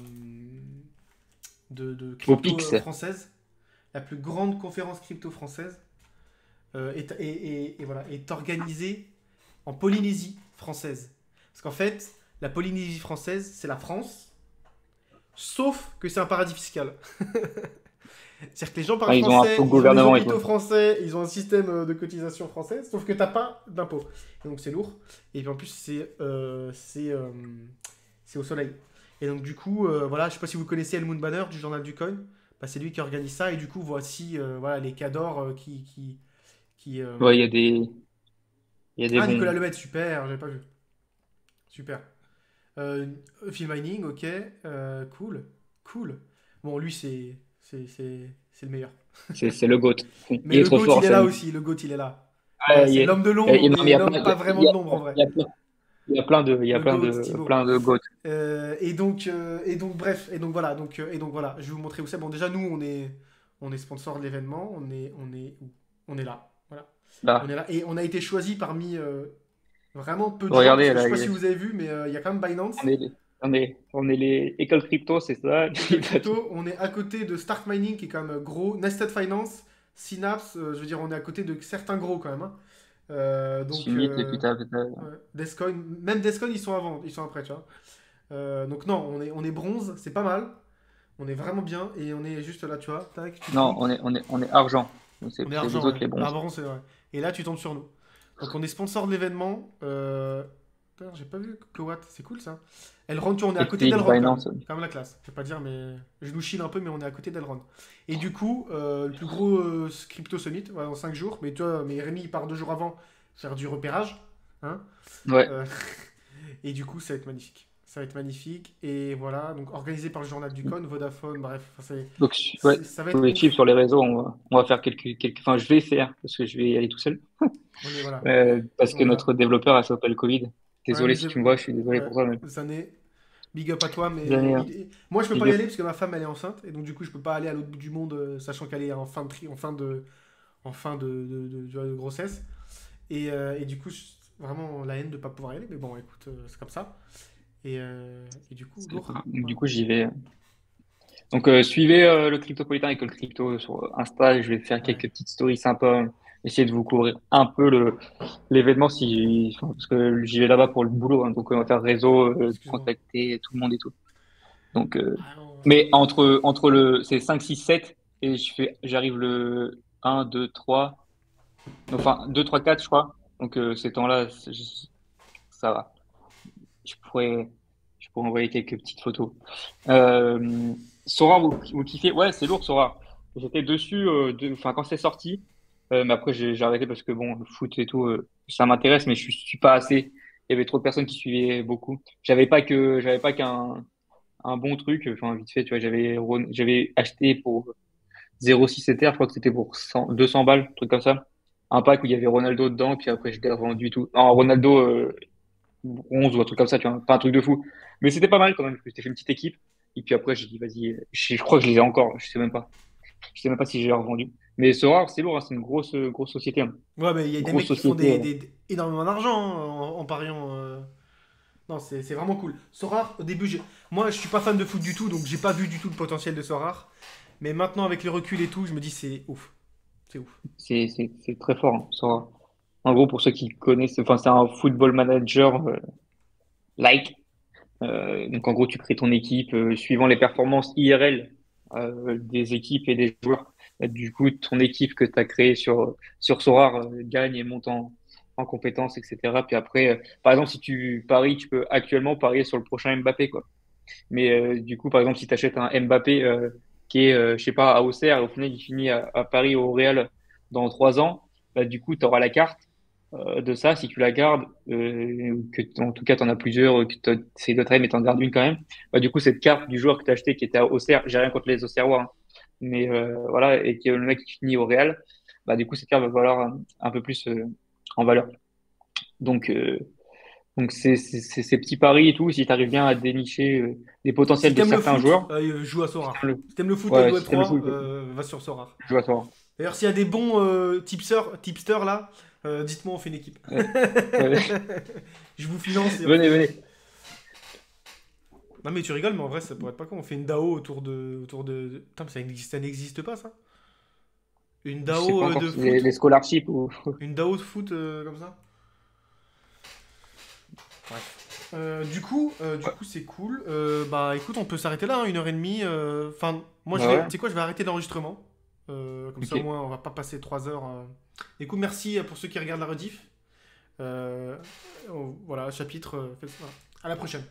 de Au crypto Pix. française. La plus grande conférence crypto française voilà, est organisée en Polynésie française. Parce qu'en fait, la Polynésie française, c'est la France, sauf que c'est un paradis fiscal. C'est-à-dire que les gens parlent Enfin, ils ont un français, faux ils ont des gouvernement et hôpitaux tout. français, ils ont un système de cotisation français, sauf que t'as pas d'impôt. Et donc c'est lourd. Et puis en plus, c'est au soleil. Et donc du coup, voilà, je sais pas si vous connaissez Helmut Banner du Journal du Coin. Bah, c'est lui qui organise ça. Et du coup, voici voilà, les cadors qui Ouais, il y a des Ah, Nicolas bons. Lemaitre, super, j'avais pas vu. Super. Euh, Phil Mining, ok, cool, cool. Bon, lui, c'est le meilleur. C'est le GOAT. Mais Il est le trop GOAT, il fort, est là Samy. aussi, le GOAT, il est là. Voilà, Ouais, c'est l'homme de l'ombre, non, mais il mais y a l'homme plein, pas vraiment il y de a, l'ombre en vrai. il y a plein, il y a Le GOAT, Thibaut. plein de GOAT. Et donc, bref, et donc voilà, je vais vous montrer où c'est. Bon, déjà, nous, on est sponsor de l'événement, on est là, voilà. On Là, est là, et on a été choisi parmi vraiment peu de gens, parce regardez, que je sais là, pas si vous avez vu, mais il y a quand même Binance, on est, on est les écoles crypto, c'est ça. École Crypto, on est à côté de Start Mining, qui est quand même gros, Nested Finance, Synapse, je veux dire, on est à côté de certains gros quand même, hein. Donc, Summit, et puis ouais. Descoin, même Descoin, ils sont avant, ils sont après, tu vois. Donc non, on est bronze, c'est pas mal. On est vraiment bien et on est juste là, tu vois. Tac, tu non, cliques. on est argent. Donc, On est c'est les argent, autres, ouais. les Ah, bronzes. bronze, c'est vrai. Et là, tu tombes sur nous. Donc on est sponsor de l'événement. Putain, j'ai pas vu Coat, c'est cool ça. Elrond, tu vois, on est à côté FTX, d'Elrond quand même. Binance. Quand même la classe. Je vais pas dire, mais je nous chille un peu, mais on est à côté d'Elrond. Et du coup, le plus gros crypto summit, voilà, en 5 jours. Mais toi, mais Rémi, il part 2 jours avant faire du repérage. Hein. Ouais. Euh, et du coup, ça va être magnifique. Ça va être magnifique. Et voilà, donc organisé par le journal du Con, Vodafone, bref, enfin, Donc, ouais, ça va être faut suivre ouf. sur les réseaux. On va faire enfin, je vais faire parce que je vais y aller tout seul. On est, voilà. Parce Donc que voilà. notre développeur a chopé le Covid. Ouais, Désolé si tu me vois, je suis désolé ouais, pour ça. Mais... ça n'est. Big up à toi, mais Dernier, moi je peux big pas y up. aller parce que ma femme elle est enceinte et donc du coup je peux pas aller à l'autre bout du monde sachant qu'elle est en fin de grossesse et du coup vraiment la haine de pas pouvoir y aller mais bon écoute c'est comme ça et du coup lourd Donc, du voilà. coup, j'y vais. Donc, suivez le Cryptopolitain avec le crypto sur Insta. Je vais faire Ouais, quelques petites stories sympas. Essayer de vous couvrir un peu l'événement enfin, parce que j'y vais là-bas pour le boulot. Hein, donc, on va faire réseau, excuse-moi. contacter tout le monde et tout. Donc, Ah non, mais c'est 5 6 7 et j'arrive le 1 2 3 enfin 2 3 4 je crois. Donc, ces temps-là, ça va. Je pourrais, je pourrais envoyer quelques petites photos. Euh, Sora, vous kiffez? Ouais, c'est lourd, Sora. J'étais dessus, enfin, quand c'est sorti. Mais après, j'ai arrêté parce que bon, le foot et tout, ça m'intéresse, mais je suis pas assez. Il y avait trop de personnes qui suivaient beaucoup. J'avais pas qu'un bon truc. Enfin, vite fait, tu vois, j'avais acheté pour 0,6 Ether, je crois que c'était pour 200 balles, un truc comme ça. Un pack où il y avait Ronaldo dedans, puis après, je l'ai revendu tout. Non, Ronaldo, 11 ou un truc comme ça, tu vois, pas un truc de fou. Mais c'était pas mal quand même, parce que c'était fait une petite équipe. Et puis après, j'ai dit, vas-y, je crois que je les ai encore, je sais même pas. Je sais même pas si j'ai revendu. Mais ce rare, c'est lourd, hein, c'est une grosse société. Hein. ouais mais il y a des Grosse mecs qui font société. énormément d'argent hein, en pariant non c'est vraiment cool Sorare au début moi je suis pas fan de foot du tout donc j'ai pas vu du tout le potentiel de Sorare mais maintenant avec le recul et tout je me dis c'est ouf. C'est très fort, hein, ce rare. En gros, pour ceux qui connaissent, enfin, c'est un football manager like. Donc en gros, tu crées ton équipe suivant les performances IRL des équipes et des joueurs. Du coup, ton équipe que tu as créée sur Sorare gagne et monte en compétences, etc. Puis après, par exemple, si tu paries, tu peux actuellement parier sur le prochain Mbappé, quoi. Mais du coup, par exemple, si tu achètes un Mbappé qui est, je sais pas, à Auxerre et au final il finit à Paris ou au Real dans 3 ans, bah, du coup, tu auras la carte de ça, si tu la gardes, en tout cas tu en as plusieurs, que tu essayes de trade, mais tu en gardes une quand même, bah, du coup cette carte du joueur que tu as acheté qui était à Auxerre, j'ai rien contre les Auxerrois, hein, mais voilà, et que le mec qui finit au Real, bah, du coup cette carte va valoir un peu plus en valeur. Donc, c'est ces petits paris et tout, si tu arrives bien à dénicher des Si potentiels de t'aimes le certains foot, joueur, joue à si Sorare. t'aimes le, Si t'aimes le foot et le ouais, si t'aimes le Web3, foot, va sur Sorare. joue à toi. D'ailleurs, s'il y a des bons tipsters là, dites-moi, on fait une équipe. Ouais. Ouais. Je vous finance et on Venez, fait. venez. Non mais tu rigoles, mais en vrai, ça pourrait être pas con. On fait une DAO Putain, mais ça n'existe pas ça. Une Je sais DAO pas encore de si foot. les scholarships ou Une DAO de foot comme ça. Bref. Du coup, c'est cool. Bah, écoute, on peut s'arrêter là, hein, 1h30. Enfin, moi, bah ouais. tu sais quoi, je vais arrêter l'enregistrement. Comme ça, Ok. au moins, on va pas passer 3 heures. Du coup, merci pour ceux qui regardent la rediff. Voilà, chapitre. Voilà. À la prochaine.